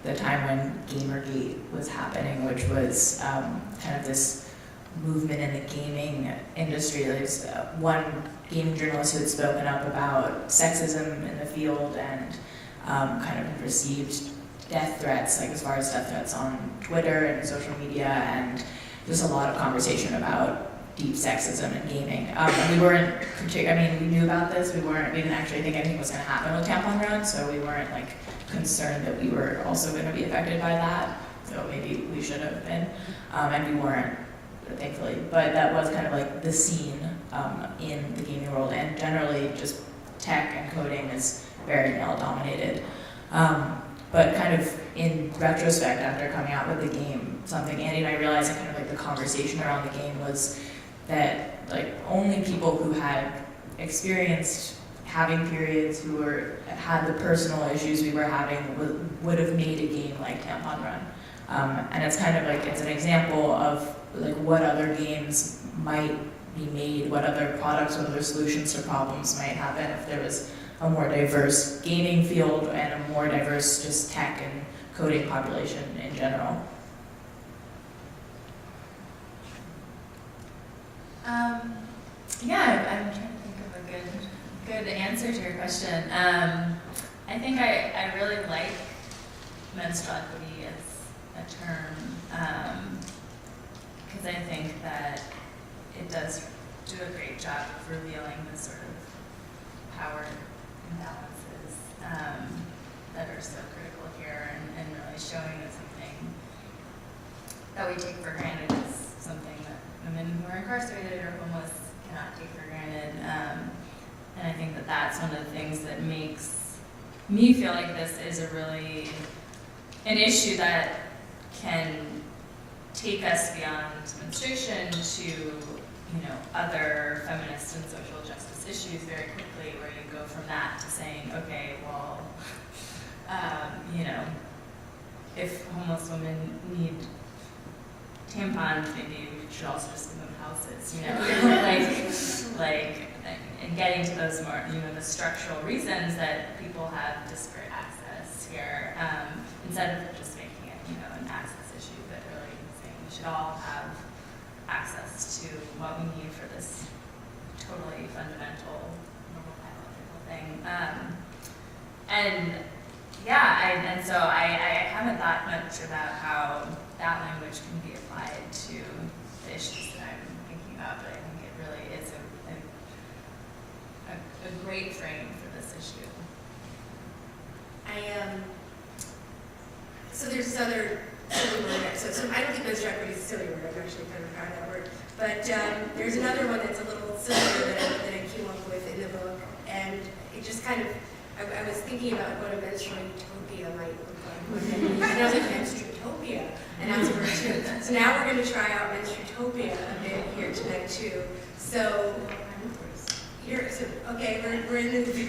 Speaker 5: the time when Gamergate was happening, which was kind of this movement in the gaming industry. There's one gaming journalist who had spoken up about sexism in the field and kind of received death threats, like as far as death threats on Twitter and social media, and there's a lot of conversation about deep sexism in gaming. And we weren't we knew about this, we didn't actually think anything was gonna happen with Tampon Run, so we weren't like concerned that we were also gonna be affected by that, so maybe we should have been, and we weren't, thankfully, but that was kind of like the scene in the gaming world, and generally just tech and coding is very male dominated. But kind of in retrospect, after coming out with the game, something Andy and I realized, and kind of like the conversation around the game, was that like only people who had experienced having periods, who had the personal issues we were having, would have made a game like Tampon Run. And it's kind of like, it's an example of like what other games might be made, what other products, what other solutions to problems might happen if there was a more diverse gaming field and a more diverse just tech and coding population in general.
Speaker 4: Yeah, I'm trying to think of a good answer to your question. I think I really like menstrual equity as a term because I think that it does do a great job of revealing the sort of power imbalances that are so critical here, and really showing that something that we take for granted is something that women who are incarcerated or homeless cannot take for granted. And I think that that's one of the things that makes me feel like this is an issue that can take us beyond menstruation to, other feminist and social justice issues very quickly, where you go from that to saying, okay, well, if homeless women need tampons, maybe we should also just give them houses, and getting to those more, the structural reasons that people have disparate access here, instead of just making it, an access issue, but really saying we should all have access to what we need for this totally fundamental normal biological thing. And so I haven't thought much about how that language can be applied to the issues that I'm thinking about, but I think it really is a great frame for this issue.
Speaker 2: So there's this other silly word. So I don't think menstrual equity is a silly word. I'm actually kind of proud of that word. But there's another one that's a little sillier that I came up with in the book, and it just kind of, I was thinking about what a menstrual utopia might look like. And I was like, menstruatopia, and that's a word too. So now we're going to try out menstruatopia a bit here tonight too. So okay, we're going to be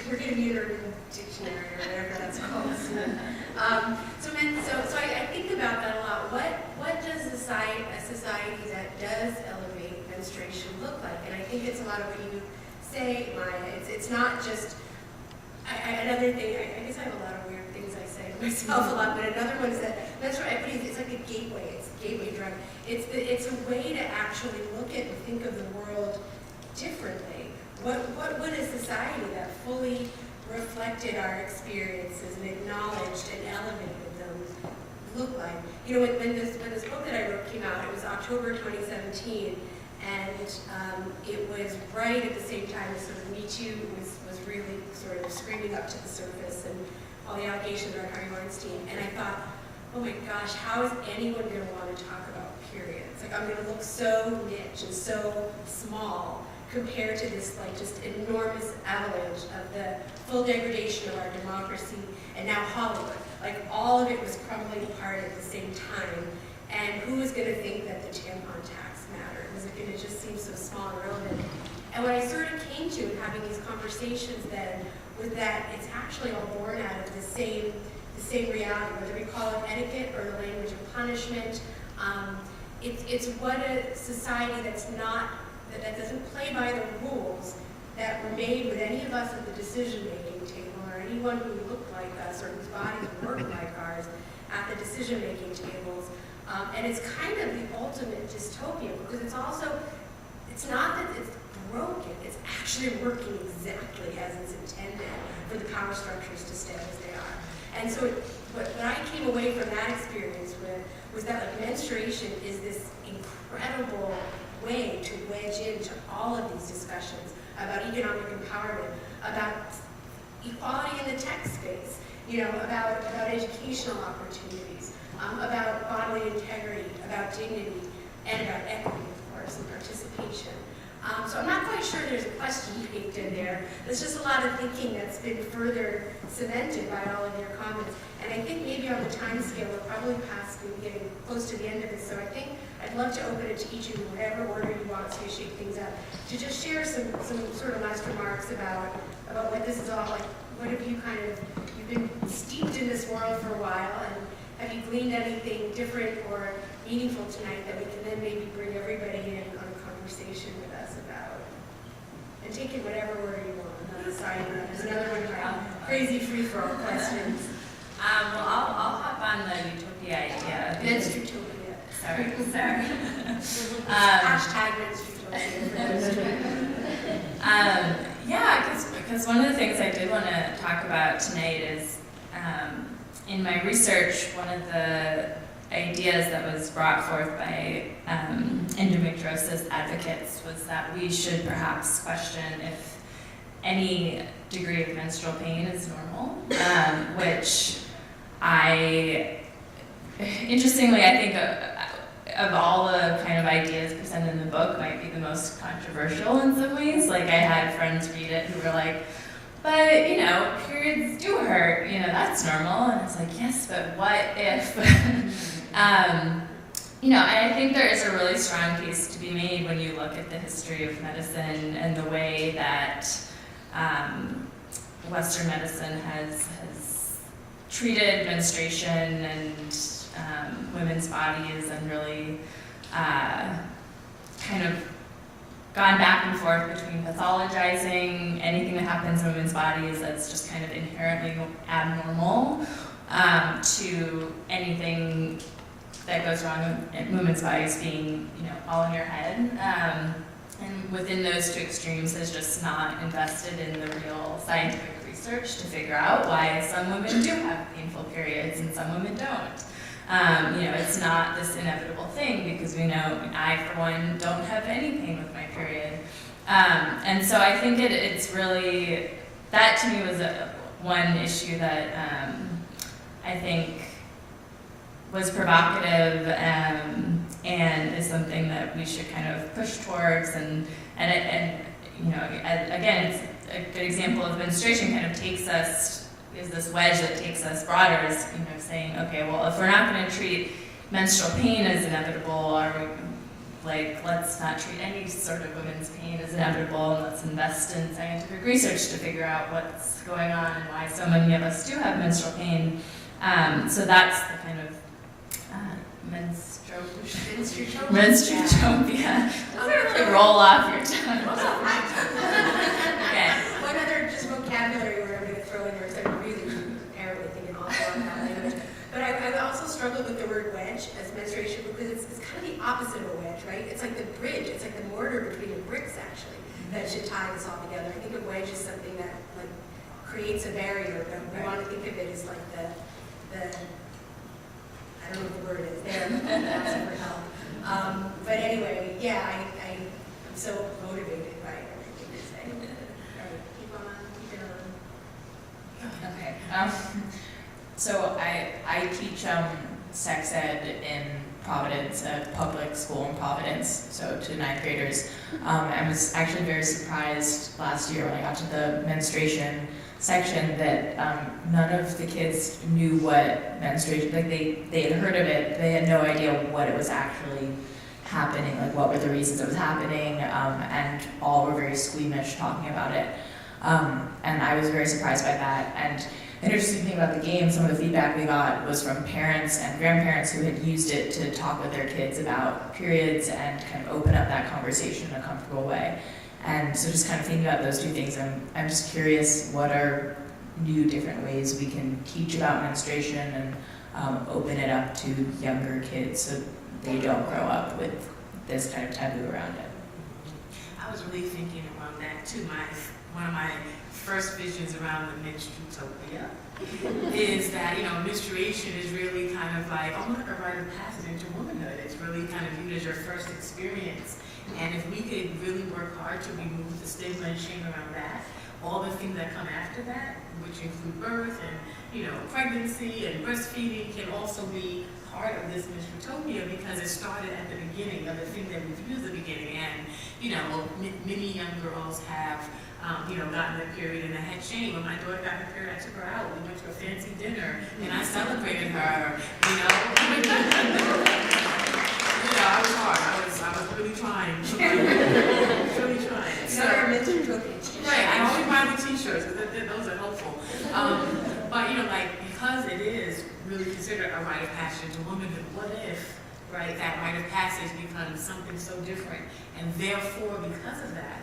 Speaker 2: in Urban Dictionary or whatever that's called. So I think about that a lot. What does a society that does elevate menstruation look like? And I think it's a lot of what you say, Maya. It's not just another thing. I guess I have a lot of weird things I say to myself a lot. But another one is that menstrual equity is like a gateway. It's a gateway drug. It's a way to actually look at and think of the world differently. What would a society that fully reflected our experiences and acknowledged and elevated them look like? When this book that I wrote came out, it was October 2017, and it was right at the same time as sort of Me Too was really sort of screaming up to the surface, and all the allegations around Harvey Weinstein. And I thought, oh my gosh, how is anyone going to want to talk about periods? Like, I'm going to look so niche and so small compared to this just enormous avalanche of the full degradation of our democracy and now Hollywood. Like, all of it was crumbling apart at the same time. And who was going to think that the tampon tax facts matter, and it just seems so small and relevant. And what I sort of came to in having these conversations then was that it's actually all born out of the same reality, whether we call it etiquette or the language of punishment. It's what a society that doesn't play by the rules that were made with any of us at the decision-making table, or anyone who looked like us or whose bodies worked like ours at the decision-making tables. And it's kind of the ultimate dystopia, because it's not that it's broken, it's actually working exactly as it's intended for the power structures to stay as they are. And so what I came away from that experience with was that menstruation is this incredible way to wedge into all of these discussions about economic empowerment, about equality in the tech space, about educational opportunities, about bodily integrity, about dignity, and about equity, of course, and participation. So I'm not quite sure there's a question baked in there. There's just a lot of thinking that's been further cemented by all of your comments. And I think maybe on the time scale, we're probably past getting close to the end of it. So I think I'd love to open it to each of you, whatever order you want to shake things up, to just share some sort of last remarks about what this is all like. What have you you've been steeped in this world for a while, and have you gleaned anything different or meaningful tonight that we can then maybe bring everybody in on a conversation with us about? And take it whatever order you want. I'm not deciding that. There's another one of my crazy free-for-all questions.
Speaker 4: Well, I'll hop on the utopia idea.
Speaker 2: Menstrutopia.
Speaker 4: Sorry.
Speaker 2: Hashtag menstrutopia.
Speaker 4: Yeah, because one of the things I did want to talk about tonight is, in my research, one of the ideas that was brought forth by endometriosis advocates was that we should perhaps question if any degree of menstrual pain is normal, which interestingly, I think of all the kind of ideas presented in the book, might be the most controversial in some ways. Like, I had friends read it who were like, but, periods do hurt, that's normal. And I was like, yes, but what if? And I think there is a really strong case to be made when you look at the history of medicine and the way that Western medicine has treated menstruation and women's bodies, and really kind of gone back and forth between pathologizing anything that happens in women's bodies that's just kind of inherently abnormal, to anything that goes wrong in women's bodies being, all in your head. And within those two extremes is just not invested in the real scientific research to figure out why some women do have painful periods and some women don't. It's not this inevitable thing, because we know I, for one, don't have any pain with my period. And so I think it's really, that to me was one issue that I think was provocative, and is something that we should kind of push towards. And again, it's a good example of menstruation kind of takes us, is this wedge that takes us broader, is saying, okay, well, if we're not going to treat menstrual pain as inevitable, let's not treat any sort of women's pain as inevitable, and let's invest in scientific research to figure out what's going on and why so many of us do have menstrual pain. So that's the kind of menstrutopia. Really roll off your tongue. Okay.
Speaker 2: One other just vocabulary word I'm going to throw in there, because I'm really apparently thinking awful about that language. But I also struggle with the word wedge as menstruation, because it's kind of the opposite of a wedge, right? It's like the bridge, it's like the mortar between the bricks, actually, that should tie this all together. I think a wedge is something that creates a barrier, but we want to think of it as like the I don't know what the word is there, asking for help. But anyway, yeah, I'm so motivated by everything you're saying. Keep it on.
Speaker 5: Okay. So I teach sex ed in Providence, a public school in Providence, so to 9th graders. I was actually very surprised last year when I got to the menstruation section that none of the kids knew what menstruation, they had heard of it, they had no idea what it was actually happening, like what were the reasons it was happening, and all were very squeamish talking about it. And I was very surprised by that. And an interesting thing about the game, some of the feedback we got was from parents and grandparents who had used it to talk with their kids about periods and kind of open up that conversation in a comfortable way. And so just kind of thinking about those two things, I'm just curious, what are new different ways we can teach about menstruation and open it up to younger kids so they don't grow up with this kind of taboo around it.
Speaker 3: I was really thinking around that too. One of my first visions around the menstruatopia is that, menstruation is really kind of like almost like a rite of passage into womanhood. It's really kind of viewed as your first experience. And if we could really work hard to remove the stigma and shame around that, all the things that come after that, which include birth and pregnancy and breastfeeding, can also be part of this menstruatopia because it started at the beginning of the thing that we view as the beginning. And many young girls have gotten their period and I had shame. When my daughter got her period, I took her out. We went to a fancy dinner and I celebrated her. I was hard. I was really trying. Really trying. So, right, I always buy the t-shirts because those are helpful. But because it is really considered a rite of passage to womanhood, what if, right, that rite of passage becomes something so different, and therefore, because of that,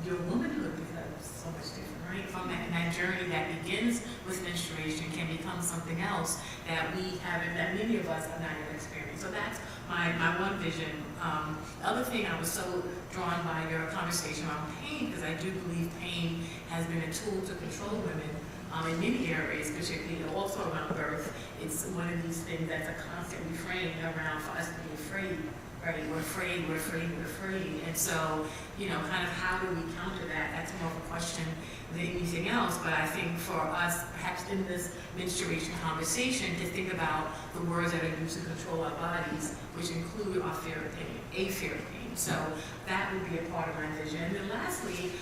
Speaker 3: your womanhood becomes so much different, right? From that journey that begins with menstruation can become something else that we haven't, that many of us have not yet experienced. So that's my one vision. The other thing, I was so drawn by your conversation around pain, because I do believe pain has been a tool to control women in many areas, particularly also around birth. It's one of these things that's a constant refrain around for us to be afraid, right? We're afraid. And so, kind of how do we counter that? That's more of a question than anything else. But I think for us, perhaps in this menstruation conversation, to think about the words that are used to control our bodies, which include our fear of pain, a fear of pain. So that would be a part of my vision. And then lastly,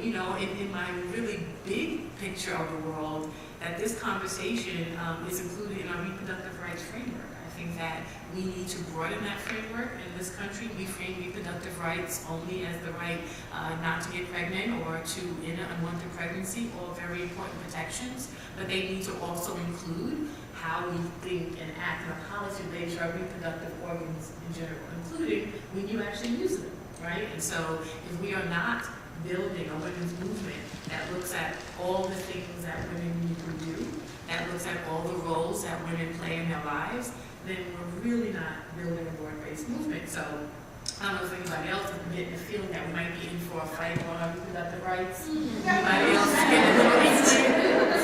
Speaker 3: in my really big picture of the world, that this conversation is included in our reproductive rights framework. I think that we need to broaden that framework. In this country, we frame reproductive rights only as the right not to get pregnant or to end an unwanted pregnancy, all very important protections, but they need to also include how we think and act in a policy related to our reproductive organs in general, including when you actually use them, right? And so if we are not building a women's movement that looks at all the things that women need to do, that looks at all the roles that women play in their lives, then we're really not building a board-based movement. So I don't know if anybody else is getting the feeling that we might be in for a fight on our reproductive rights. Anybody else is getting a little itchy?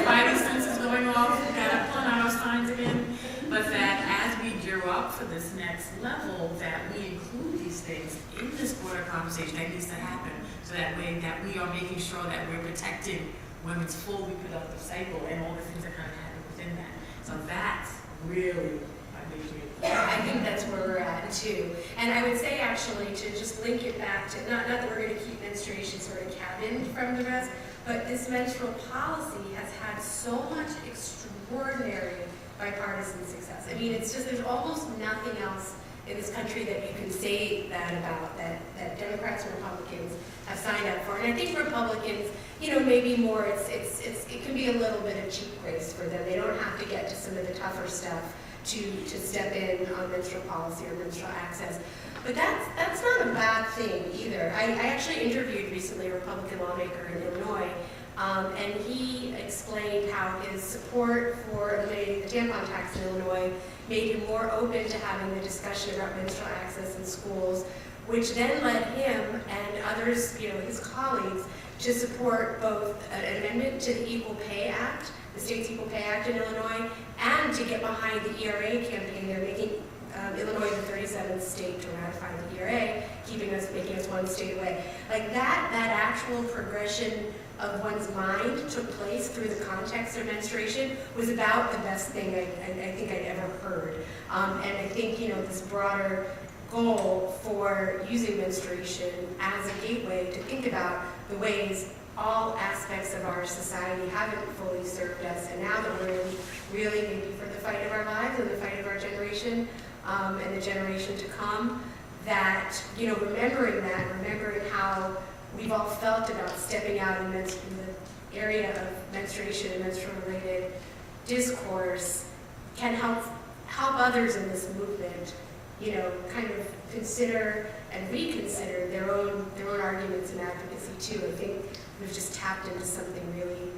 Speaker 3: Spidey senses going off, gotta pull out our signs again. But that as we gear up for this next level, that we include these things in this broader conversation that needs to happen. So that way that we are making sure that we're protecting women's full reproductive cycle and all the things that kind of happen within that. So that's really my big dream.
Speaker 2: Yeah, I think that's where we're at too. And I would say actually to just link it back to, not that we're going to keep menstruation sort of cabined from the rest, but this menstrual policy has had so much extraordinary bipartisan success. I mean, it's just, there's almost nothing else in this country that you can say that about, that Democrats and Republicans have signed up for. And I think Republicans, maybe more, it can be a little bit of cheap grace for them. They don't have to get to some of the tougher stuff to step in on menstrual policy or menstrual access. But that's not a bad thing either. I actually interviewed recently a Republican lawmaker in Illinois, and he explained how his support for eliminating the tampon tax in Illinois made him more open to having the discussion about menstrual access in schools, which then led him and others, his colleagues, to support both an amendment to the Equal Pay Act, the state's Equal Pay Act in Illinois, and to get behind the ERA campaign. They're making Illinois the 37th state to ratify the ERA, making us one state away. Like that actual progression of one's mind took place through the context of menstruation was about the best thing I think I'd ever heard. And I think, this broader goal for using menstruation as a gateway to think about the ways all aspects of our society haven't fully served us, and now that we're really maybe for the fight of our lives and the fight of our generation and the generation to come, that, remembering how we've all felt about stepping out in the area of menstruation and menstrual-related discourse can help others in this movement, kind of consider and reconsider their own arguments and advocacy too. I think we've just tapped into something really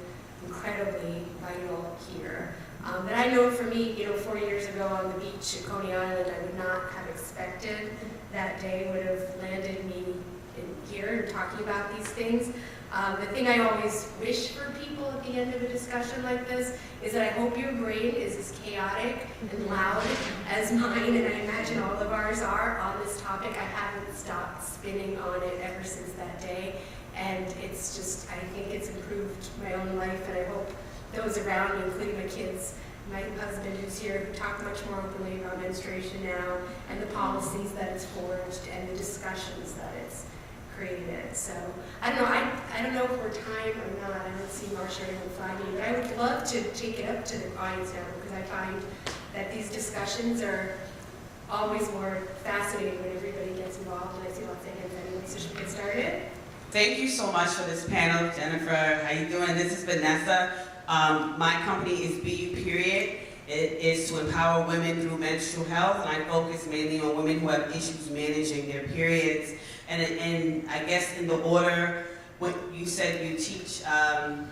Speaker 2: incredibly vital here. But I know for me, 4 years ago on the beach at Coney Island, I would not have expected that day would have landed me here and talking about these things. The thing I always wish for people at the end of a discussion like this is that I hope your brain is as chaotic and loud as mine, and I imagine all of ours are, on this topic. I haven't stopped spinning on it ever since that day, and it's just, I think it's improved my own life, and I hope those around me, including my kids, my husband who's here, who talk much more openly about menstruation now, and the policies that it's forged, and the discussions that it's created. So I don't know if we're time or not. I don't see Marcia even flagging, but I would love to take it up to the audience now, because I find that these discussions are always more fascinating when everybody gets involved, and I see lots of hands anyway. So should we get started?
Speaker 6: Thank you so much for this panel, Jennifer. How you doing? This is Vanessa. My company is BU Period. It is to empower women through menstrual health, and I focus mainly on women who have issues managing their periods. And I guess in the order, what you said you teach a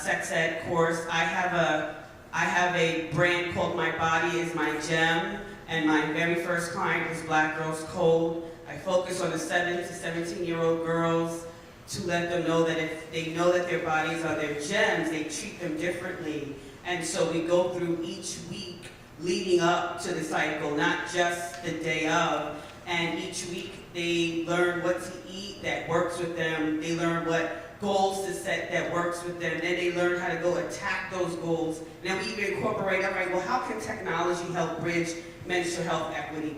Speaker 6: sex ed course. I have a brand called My Body Is My Gem, and my very first client was Black Girls Code. I focus on the 7 to 17-year-old girls to let them know that if they know that their bodies are their gems, they treat them differently. And so we go through each week leading up to the cycle, not just the day of. And each week they learn what to eat that works with them. They learn what goals to set that works with them. Then they learn how to go attack those goals. And then we even incorporate, all right, well, how can technology help bridge menstrual health equity?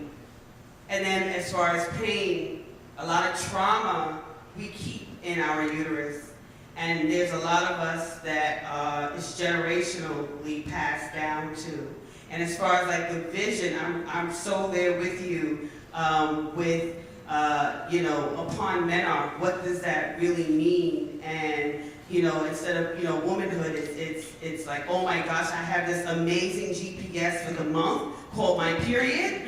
Speaker 6: And then as far as pain, a lot of trauma we keep in our uterus. And there's a lot of us that is generationally passed down to. And as far as like the vision, I'm so there with you with, upon menarche, what does that really mean? And, instead of, womanhood, it's like, oh my gosh, I have this amazing GPS for the month called my period.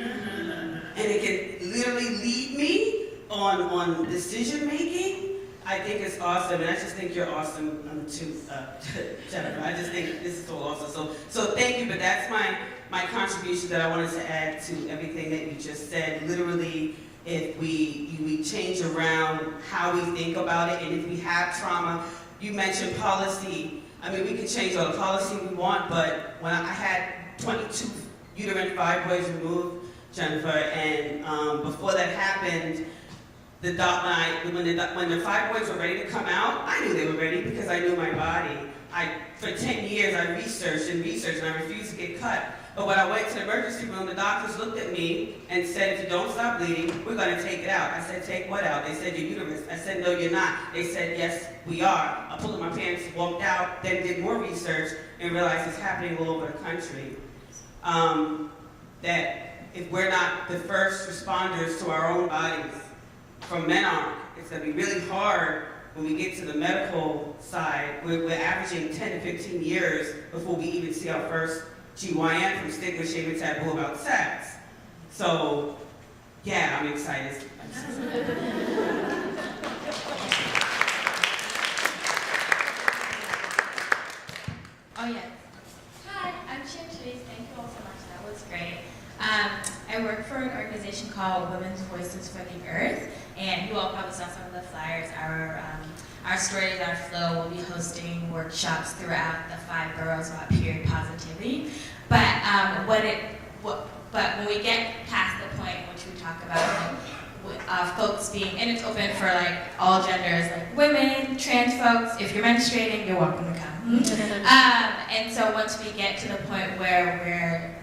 Speaker 6: And it can literally lead me on decision making. I think it's awesome, and I just think you're awesome too, Jennifer. I just think this is so awesome. So thank you, but that's my contribution that I wanted to add to everything that you just said. Literally, if we change around how we think about it, and if we have trauma, you mentioned policy. I mean, we can change all the policy we want, but when I had 22 uterine fibroids removed, Jennifer, and before that happened, when the fibroids were ready to come out, I knew they were ready because I knew my body. For 10 years, I researched, and I refused to get cut. But when I went to the emergency room, the doctors looked at me and said, if you don't stop bleeding, we're going to take it out. I said, take what out? They said, your uterus. I said, no, you're not. They said, yes, we are. I pulled up my pants, walked out, then did more research, and realized it's happening all over the country. That if we're not the first responders to our own bodies, from menarche, it's going to be really hard when we get to the medical side. We're averaging 10 to 15 years before we even see our first GYN from stigma, shame, and taboo about sex. So, yeah, I'm excited.
Speaker 7: Oh, yeah. Hi, I'm Shantice. Thank you all so much. That was great. I work for an organization called Women's Voices for the Earth, and you all probably saw some of the flyers. Our Stories, Our Flow will be hosting workshops throughout the 5 boroughs about period positivity. But when we get past the point in which we talk about folks being, and it's open for like all genders, like women, trans folks, if you're menstruating, you're welcome to come. And so once we get to the point where we're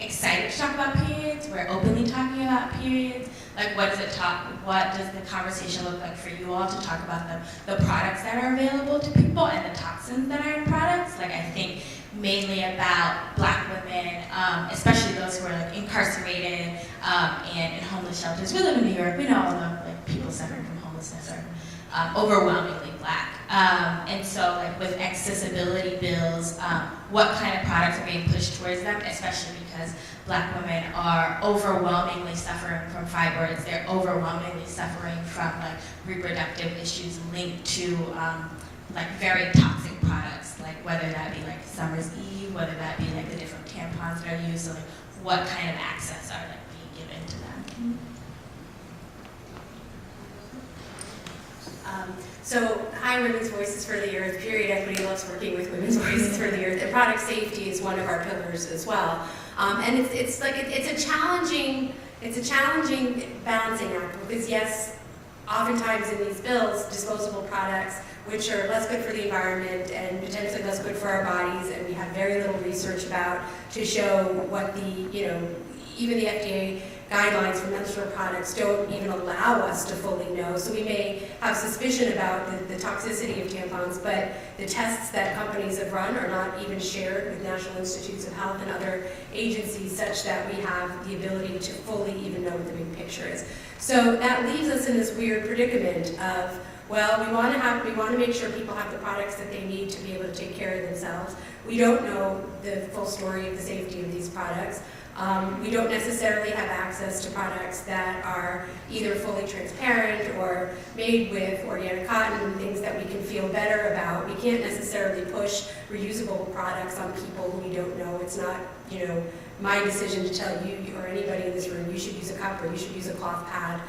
Speaker 7: excited to talk about periods, we're openly talking about periods, like what does the conversation look like for you all to talk about the products that are available to people and the toxins that are in products? Like I think mainly about Black women, especially those who are like incarcerated and in homeless shelters. We live in New York. We know all the like people suffering from homelessness are overwhelmingly Black. And so like with accessibility bills, what kind of products are being pushed towards them, especially because Black women are overwhelmingly suffering from fibroids. They're overwhelmingly suffering from like reproductive issues linked to like very toxic products, like whether that be like Summer's Eve, whether that be like the different tampons that are used, so like what kind of access are like being given to them.
Speaker 2: So, hi, Women's Voices for the Earth. Period Equity loves working with Women's Voices for the Earth, and product safety is one of our pillars as well. And it's a challenging balancing act, because yes, oftentimes in these bills, disposable products, which are less good for the environment and potentially less good for our bodies, and we have very little research about to show what even the FDA guidelines for menstrual products don't even allow us to fully know. So we may have suspicion about the toxicity of tampons, but the tests that companies have run are not even shared with National Institutes of Health and other agencies, such that we have the ability to fully even know what the big picture is. So that leaves us in this weird predicament of, well, we want to make sure people have the products that they need to be able to take care of themselves. We don't know the full story of the safety of these products. We don't necessarily have access to products that are either fully transparent or made with organic cotton, things that we can feel better about. We can't necessarily push reusable products on people who we don't know. It's not, my decision to tell you or anybody in this room, you should use a cup or you should use a cloth pad.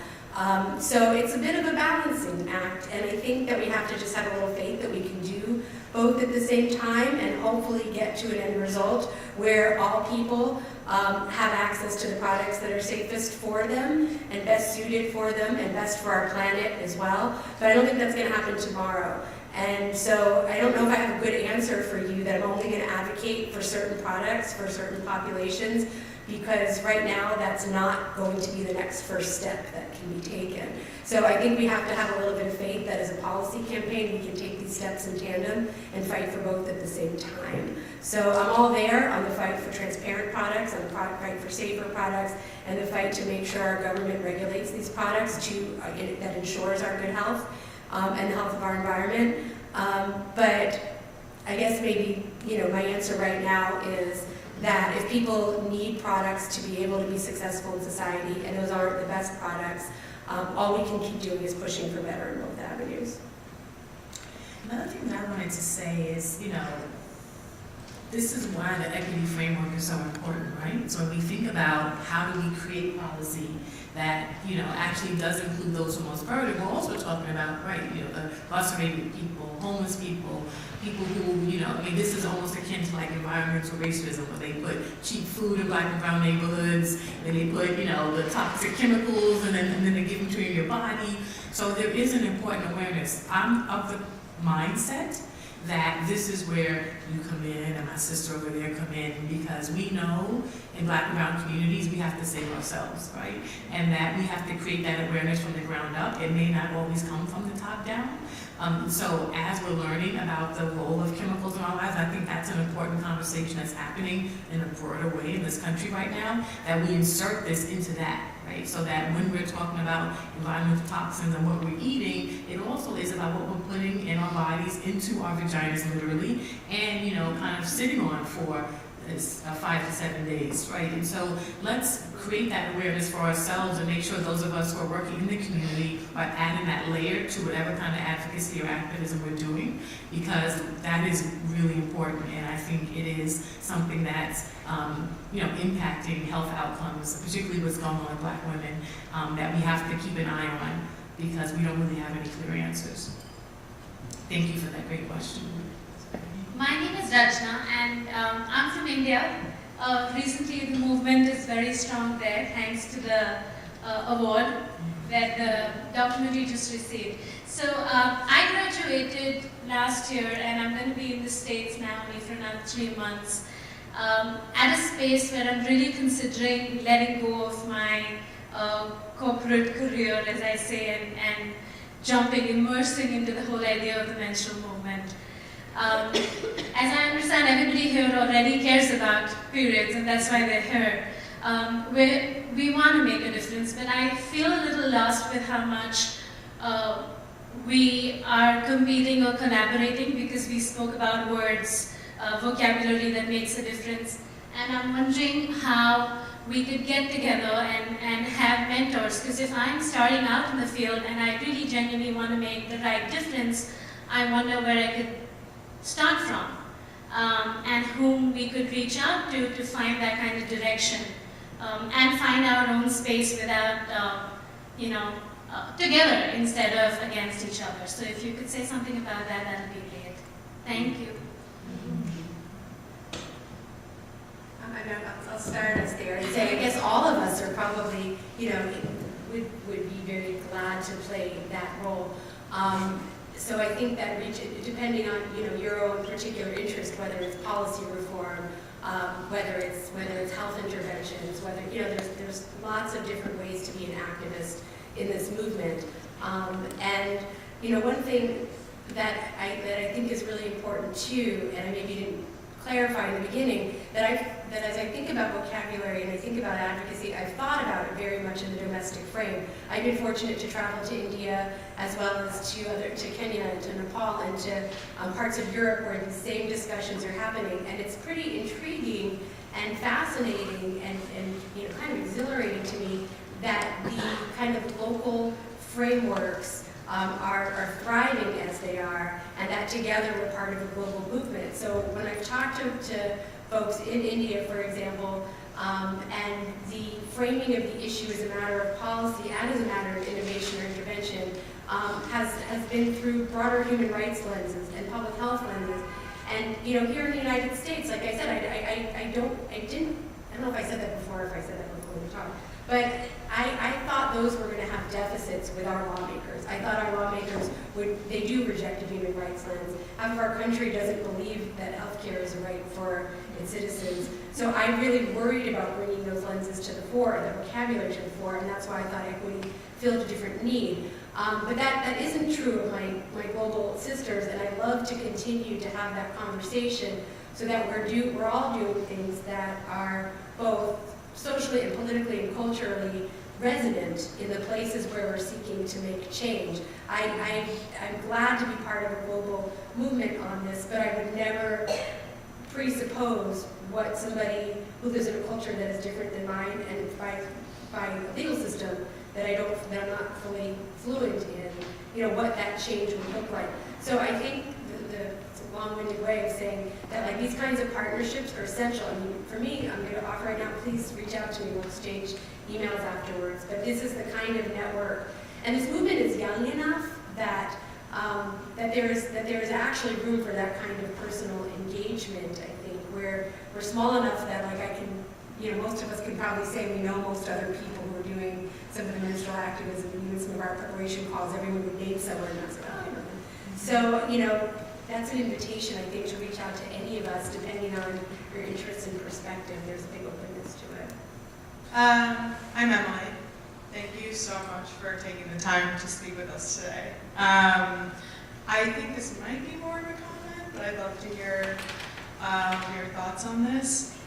Speaker 2: So it's a bit of a balancing act, and I think that we have to just have a little faith that we can do both at the same time and hopefully get to an end result where all people have access to the products that are safest for them and best suited for them and best for our planet as well. But I don't think that's going to happen tomorrow. And so I don't know if I have a good answer for you that I'm only going to advocate for certain products for certain populations, because right now that's not going to be the next first step that can be taken. So I think we have to have a little bit of faith that as a policy campaign we can take these steps in tandem and fight for both at the same time. So I'm all there on the fight for transparent products, on the fight for safer products, and the fight to make sure our government regulates these products that ensures our good health and the health of our environment. But I guess maybe my answer right now is that if people need products to be able to be successful in society, and those aren't the best products, all we can keep doing is pushing for better in both avenues.
Speaker 3: Another thing that I wanted to say is, this is why the equity framework is so important, right? So when we think about how do we create policy that, actually does include those who are most burdened, we're also talking about, right, the incarcerated people, homeless people, people who, this is almost akin to like environmental racism, where they put cheap food in Black and brown neighborhoods, and they put, the toxic chemicals, and then they give them to you in your body. So there is an important awareness. I'm of the mindset that this is where you come in and my sister over there come in, because we know in Black and brown communities we have to save ourselves, right? And that we have to create that awareness from the ground up. It may not always come from the top down. So as we're learning about the role of chemicals in our lives, I think that's an important conversation that's happening in a broader way in this country right now, that we insert this into that, right? So that when we're talking about environmental toxins and what we're eating, it also is about what we're putting in our bodies, into our vaginas literally, and kind of sitting on for 5 to 7 days, right? And so let's create that awareness for ourselves and make sure those of us who are working in the community are adding that layer to whatever kind of advocacy or activism we're doing, because that is really important, and I think it is something that's impacting health outcomes, particularly what's going on with Black women, that we have to keep an eye on, because we don't really have any clear answers. Thank you for that great question.
Speaker 8: My name is Rachna, and I'm from India. Recently, the movement is very strong there, thanks to the award that the documentary just received. So I graduated last year, and I'm going to be in the States now only for another 3 months, at a space where I'm really considering letting go of my corporate career, as I say, and immersing into the whole idea of the menstrual movement. As I understand, everybody here already cares about periods, and that's why they're here. We want to make a difference, but I feel a little lost with how much we are competing or collaborating, because we spoke about words, vocabulary that makes a difference. And I'm wondering how we could get together and have mentors, because if I'm starting out in the field and I really genuinely want to make the right difference, I wonder where I could start from, and whom we could reach out to find that kind of direction, and find our own space without, together instead of against each other. So if you could say something about that, that would be great. Thank you.
Speaker 2: I'll start us there and say, I guess all of us are probably, would be very glad to play that role. So I think that depending on your own particular interest, whether it's policy reform, whether it's health interventions, whether there's lots of different ways to be an activist in this movement. And one thing that I think is really important too, and I maybe didn't clarify in the beginning, that as I think about vocabulary and I think about advocacy, I've thought about it very much in the domestic frame. I've been fortunate to travel to India as well as to Kenya and to Nepal and to parts of Europe where these same discussions are happening, and it's pretty intriguing and fascinating and kind of exhilarating to me that the kind of local frameworks are thriving as they are, and that together we're part of a global movement. So when I've talked to folks in India, for example, and the framing of the issue as a matter of policy and as a matter of innovation or intervention has been through broader human rights lenses and public health lenses. And here in the United States, like I said, I don't know if I said that before, if I said that before we talked, but I thought those were going to have deficits with our lawmakers. I thought our lawmakers they do reject a human rights lens. Half of our country doesn't believe that healthcare is a right for its citizens. So I really worried about bringing those lenses to the fore, the vocabulary to the fore, and that's why I thought equity filled a different need. But that isn't true of my global sisters, and I love to continue to have that conversation so that we're all doing things that are both socially and politically and culturally resonant in the places where we're seeking to make change. I'm glad to be part of a global movement on this, but I would never presuppose what somebody who lives in a culture that is different than mine, and by a legal system that I'm not fully fluent in, what that change would look like. So I think it's a long-winded way of saying that like these kinds of partnerships are essential. I mean, for me, I'm going to offer right now, please reach out to me, we'll exchange emails afterwards. But this is the kind of network, and this movement is young enough that there is actually room for that kind of personal engagement. I think we're small enough that like I can, most of us can probably say we know most other people who are doing some of the menstrual activism, and even some of our preparation calls. Everyone would name someone, and I was like, oh, I know them. So that's an invitation, I think, to reach out to any of us, depending on your interests and perspective. There's a big openness to it.
Speaker 9: I'm Emily. Thank you so much for taking the time to speak with us today. I think this might be more of a comment, but I'd love to hear your thoughts on this.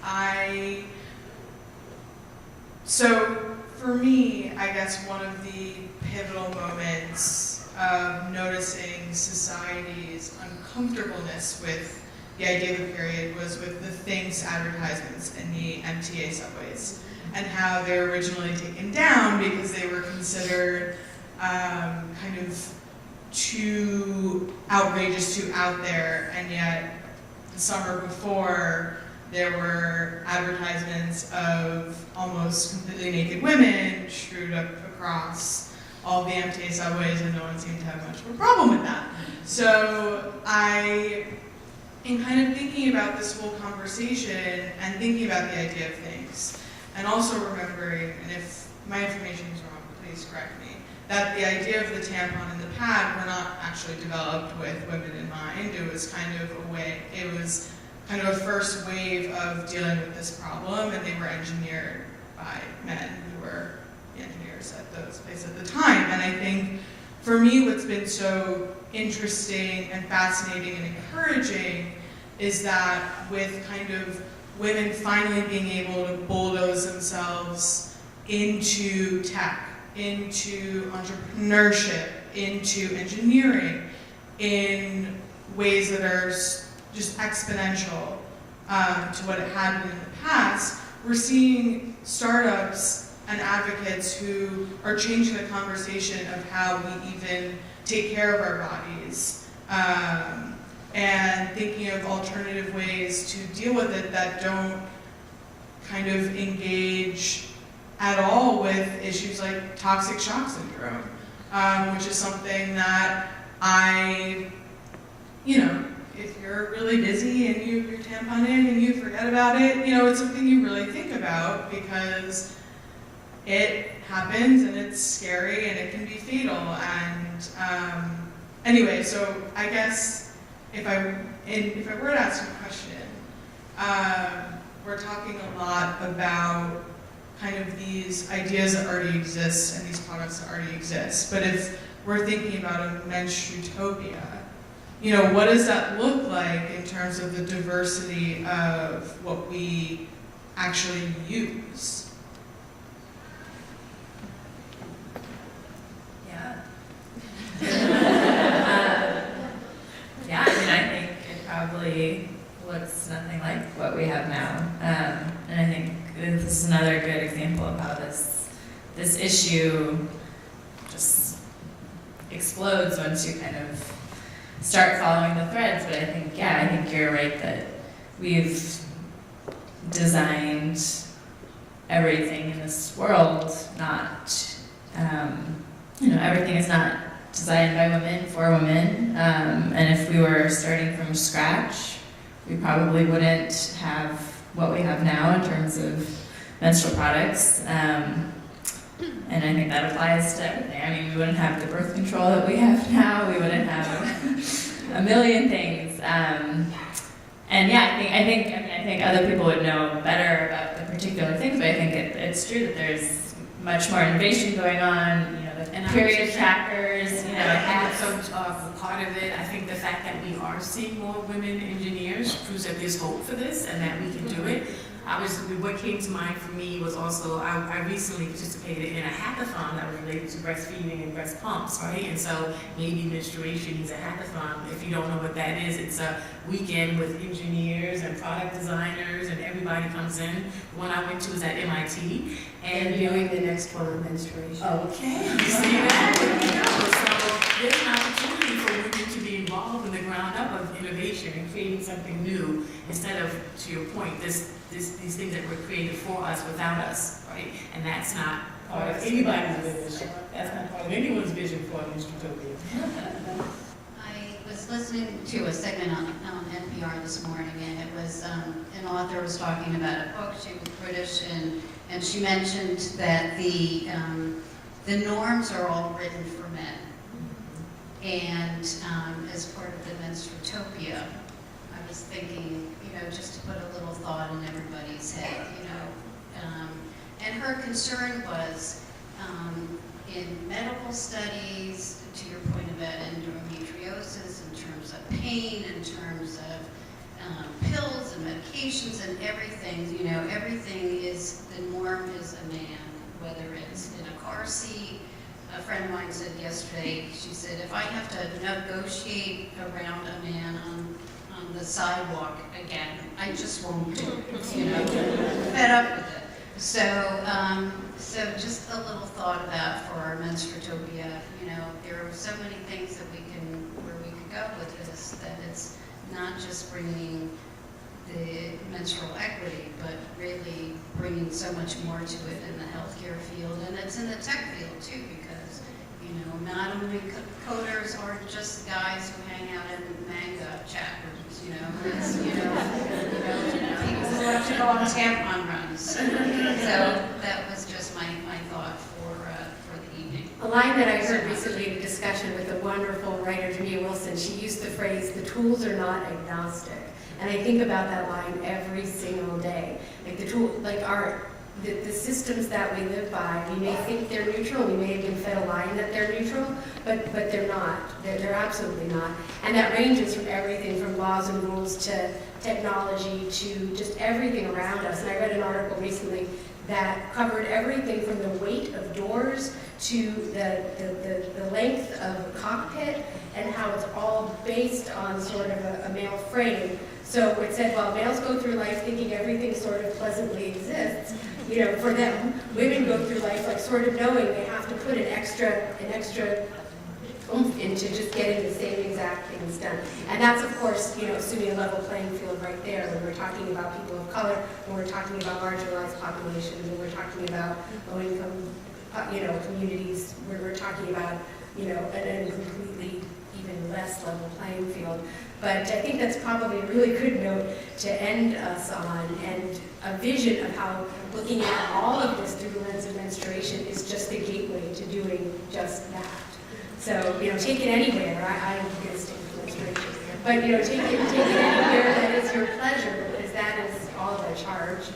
Speaker 9: So for me, I guess one of the pivotal moments of noticing society's uncomfortableness with the idea of a period was with the Things advertisements in the MTA subways, and how they were originally taken down because they were considered kind of too outrageous, too out there, and yet the summer before there were advertisements of almost completely naked women strewed up across all the MTA subways, and no one seemed to have much of a problem with that. So in kind of thinking about this whole conversation and thinking about the idea of things, and also remembering, and if my information is wrong, please correct me, that the idea of the tampon and the pad were not actually developed with women in mind. It was kind of a first wave of dealing with this problem, and they were engineered by men who were the engineers at those places at the time. And I think for me, what's been so interesting and fascinating and encouraging is that with kind of women finally being able to bulldoze themselves into tech, into entrepreneurship, into engineering in ways that are just exponential to what it had been in the past, we're seeing startups and advocates who are changing the conversation of how we even take care of our bodies, and thinking of alternative ways to deal with it that don't kind of engage at all with issues like toxic shock syndrome, which is something that if you're really busy and you have your tampon in and you forget about it, it's something you really think about because it happens and it's scary and it can be fatal. And anyway, so I guess if I were to ask you a question, we're talking a lot about kind of these ideas that already exist and these products that already exist. But if we're thinking about a menstruatopia, what does that look like in terms of the diversity of what we actually use?
Speaker 5: Yeah. Yeah, I think it probably looks nothing like what we have now. And I think this is another good example of how this issue just explodes once you kind of start following the threads. But I think you're right that we've designed everything in this world everything is not designed by women for women. And if we were starting from scratch, we probably wouldn't have what we have now in terms of menstrual products. And I think that applies to everything. We wouldn't have the birth control that we have now. We wouldn't have a million things. And yeah, I think other people would know better about the particular things, but I think it's true that there's much more innovation going on. The period trackers.
Speaker 3: I think so. Part of it, I think the fact that we are seeing more women engineers proves that there's hope for this and that we can do it. What came to mind for me was also, I recently participated in a hackathon that was related to breastfeeding and breast pumps, right? And so maybe menstruation is a hackathon. If you don't know what that is, it's a weekend with engineers and product designers and everybody comes in. The one I went to was at MIT. And
Speaker 2: They're doing the next one on menstruation.
Speaker 3: Okay, you see that? There you go. So there's an opportunity for women to be involved in the ground up of innovation and creating something new instead of, to your point, these things that were created for us without us, right? And that's not part of anybody's vision. That's not part of anyone's vision for menstruatopia.
Speaker 10: I was listening to a segment on NPR this morning, and it was an author was talking about a book. She was British, and she mentioned that the norms are all written for men. And as part of the menstruatopia, I was thinking, just to put a little thought in everybody's head, and her concern was in medical studies, to your point about endometriosis, in terms of pain, in terms of pills and medications and everything, everything is, the norm is a man, whether it's in a car seat. A friend of mine said yesterday, she said, if I have to negotiate around a man on the sidewalk again, I just won't do it, fed up with it. So just a little thought about for our menstruatopia, there are so many things where we could go with this, that it's not just bringing the menstrual equity, but really bringing so much more to it in the healthcare field, and it's in the tech field too, because not only coders aren't just guys who hang out in manga chat rooms, it's people who have to go on tampon runs. So that was just my thought for the evening.
Speaker 2: A line that I heard recently in a discussion with a wonderful writer, Jamia Wilson, she used the phrase, "The tools are not agnostic." And I think about that line every single day. Like the systems that we live by, we may think they're neutral, we may have been fed a line that they're neutral, but they're not. They're absolutely not. And that ranges from everything from laws and rules to technology to just everything around us. And I read an article recently that covered everything from the weight of doors to the length of a cockpit and how it's all based on sort of a male frame. So it said, while males go through life thinking everything sort of pleasantly exists, you know, for them, women go through life like sort of knowing they have to put an extra oomph into just getting the same exact things done. And that's, of course, you know, assuming a level playing field right there when we're talking about people of color, when we're talking about marginalized populations, when we're talking about low-income, you know, communities, where we're talking about, you know, a completely even less level playing field. But I think that's probably a really good note to end us on, and a vision of how looking at all of this through the lens of menstruation is just the gateway to doing just that. So, you know, take it anywhere. I'm going to stick with menstruation. But, you know, take it anywhere that is your pleasure, because that is all the charge.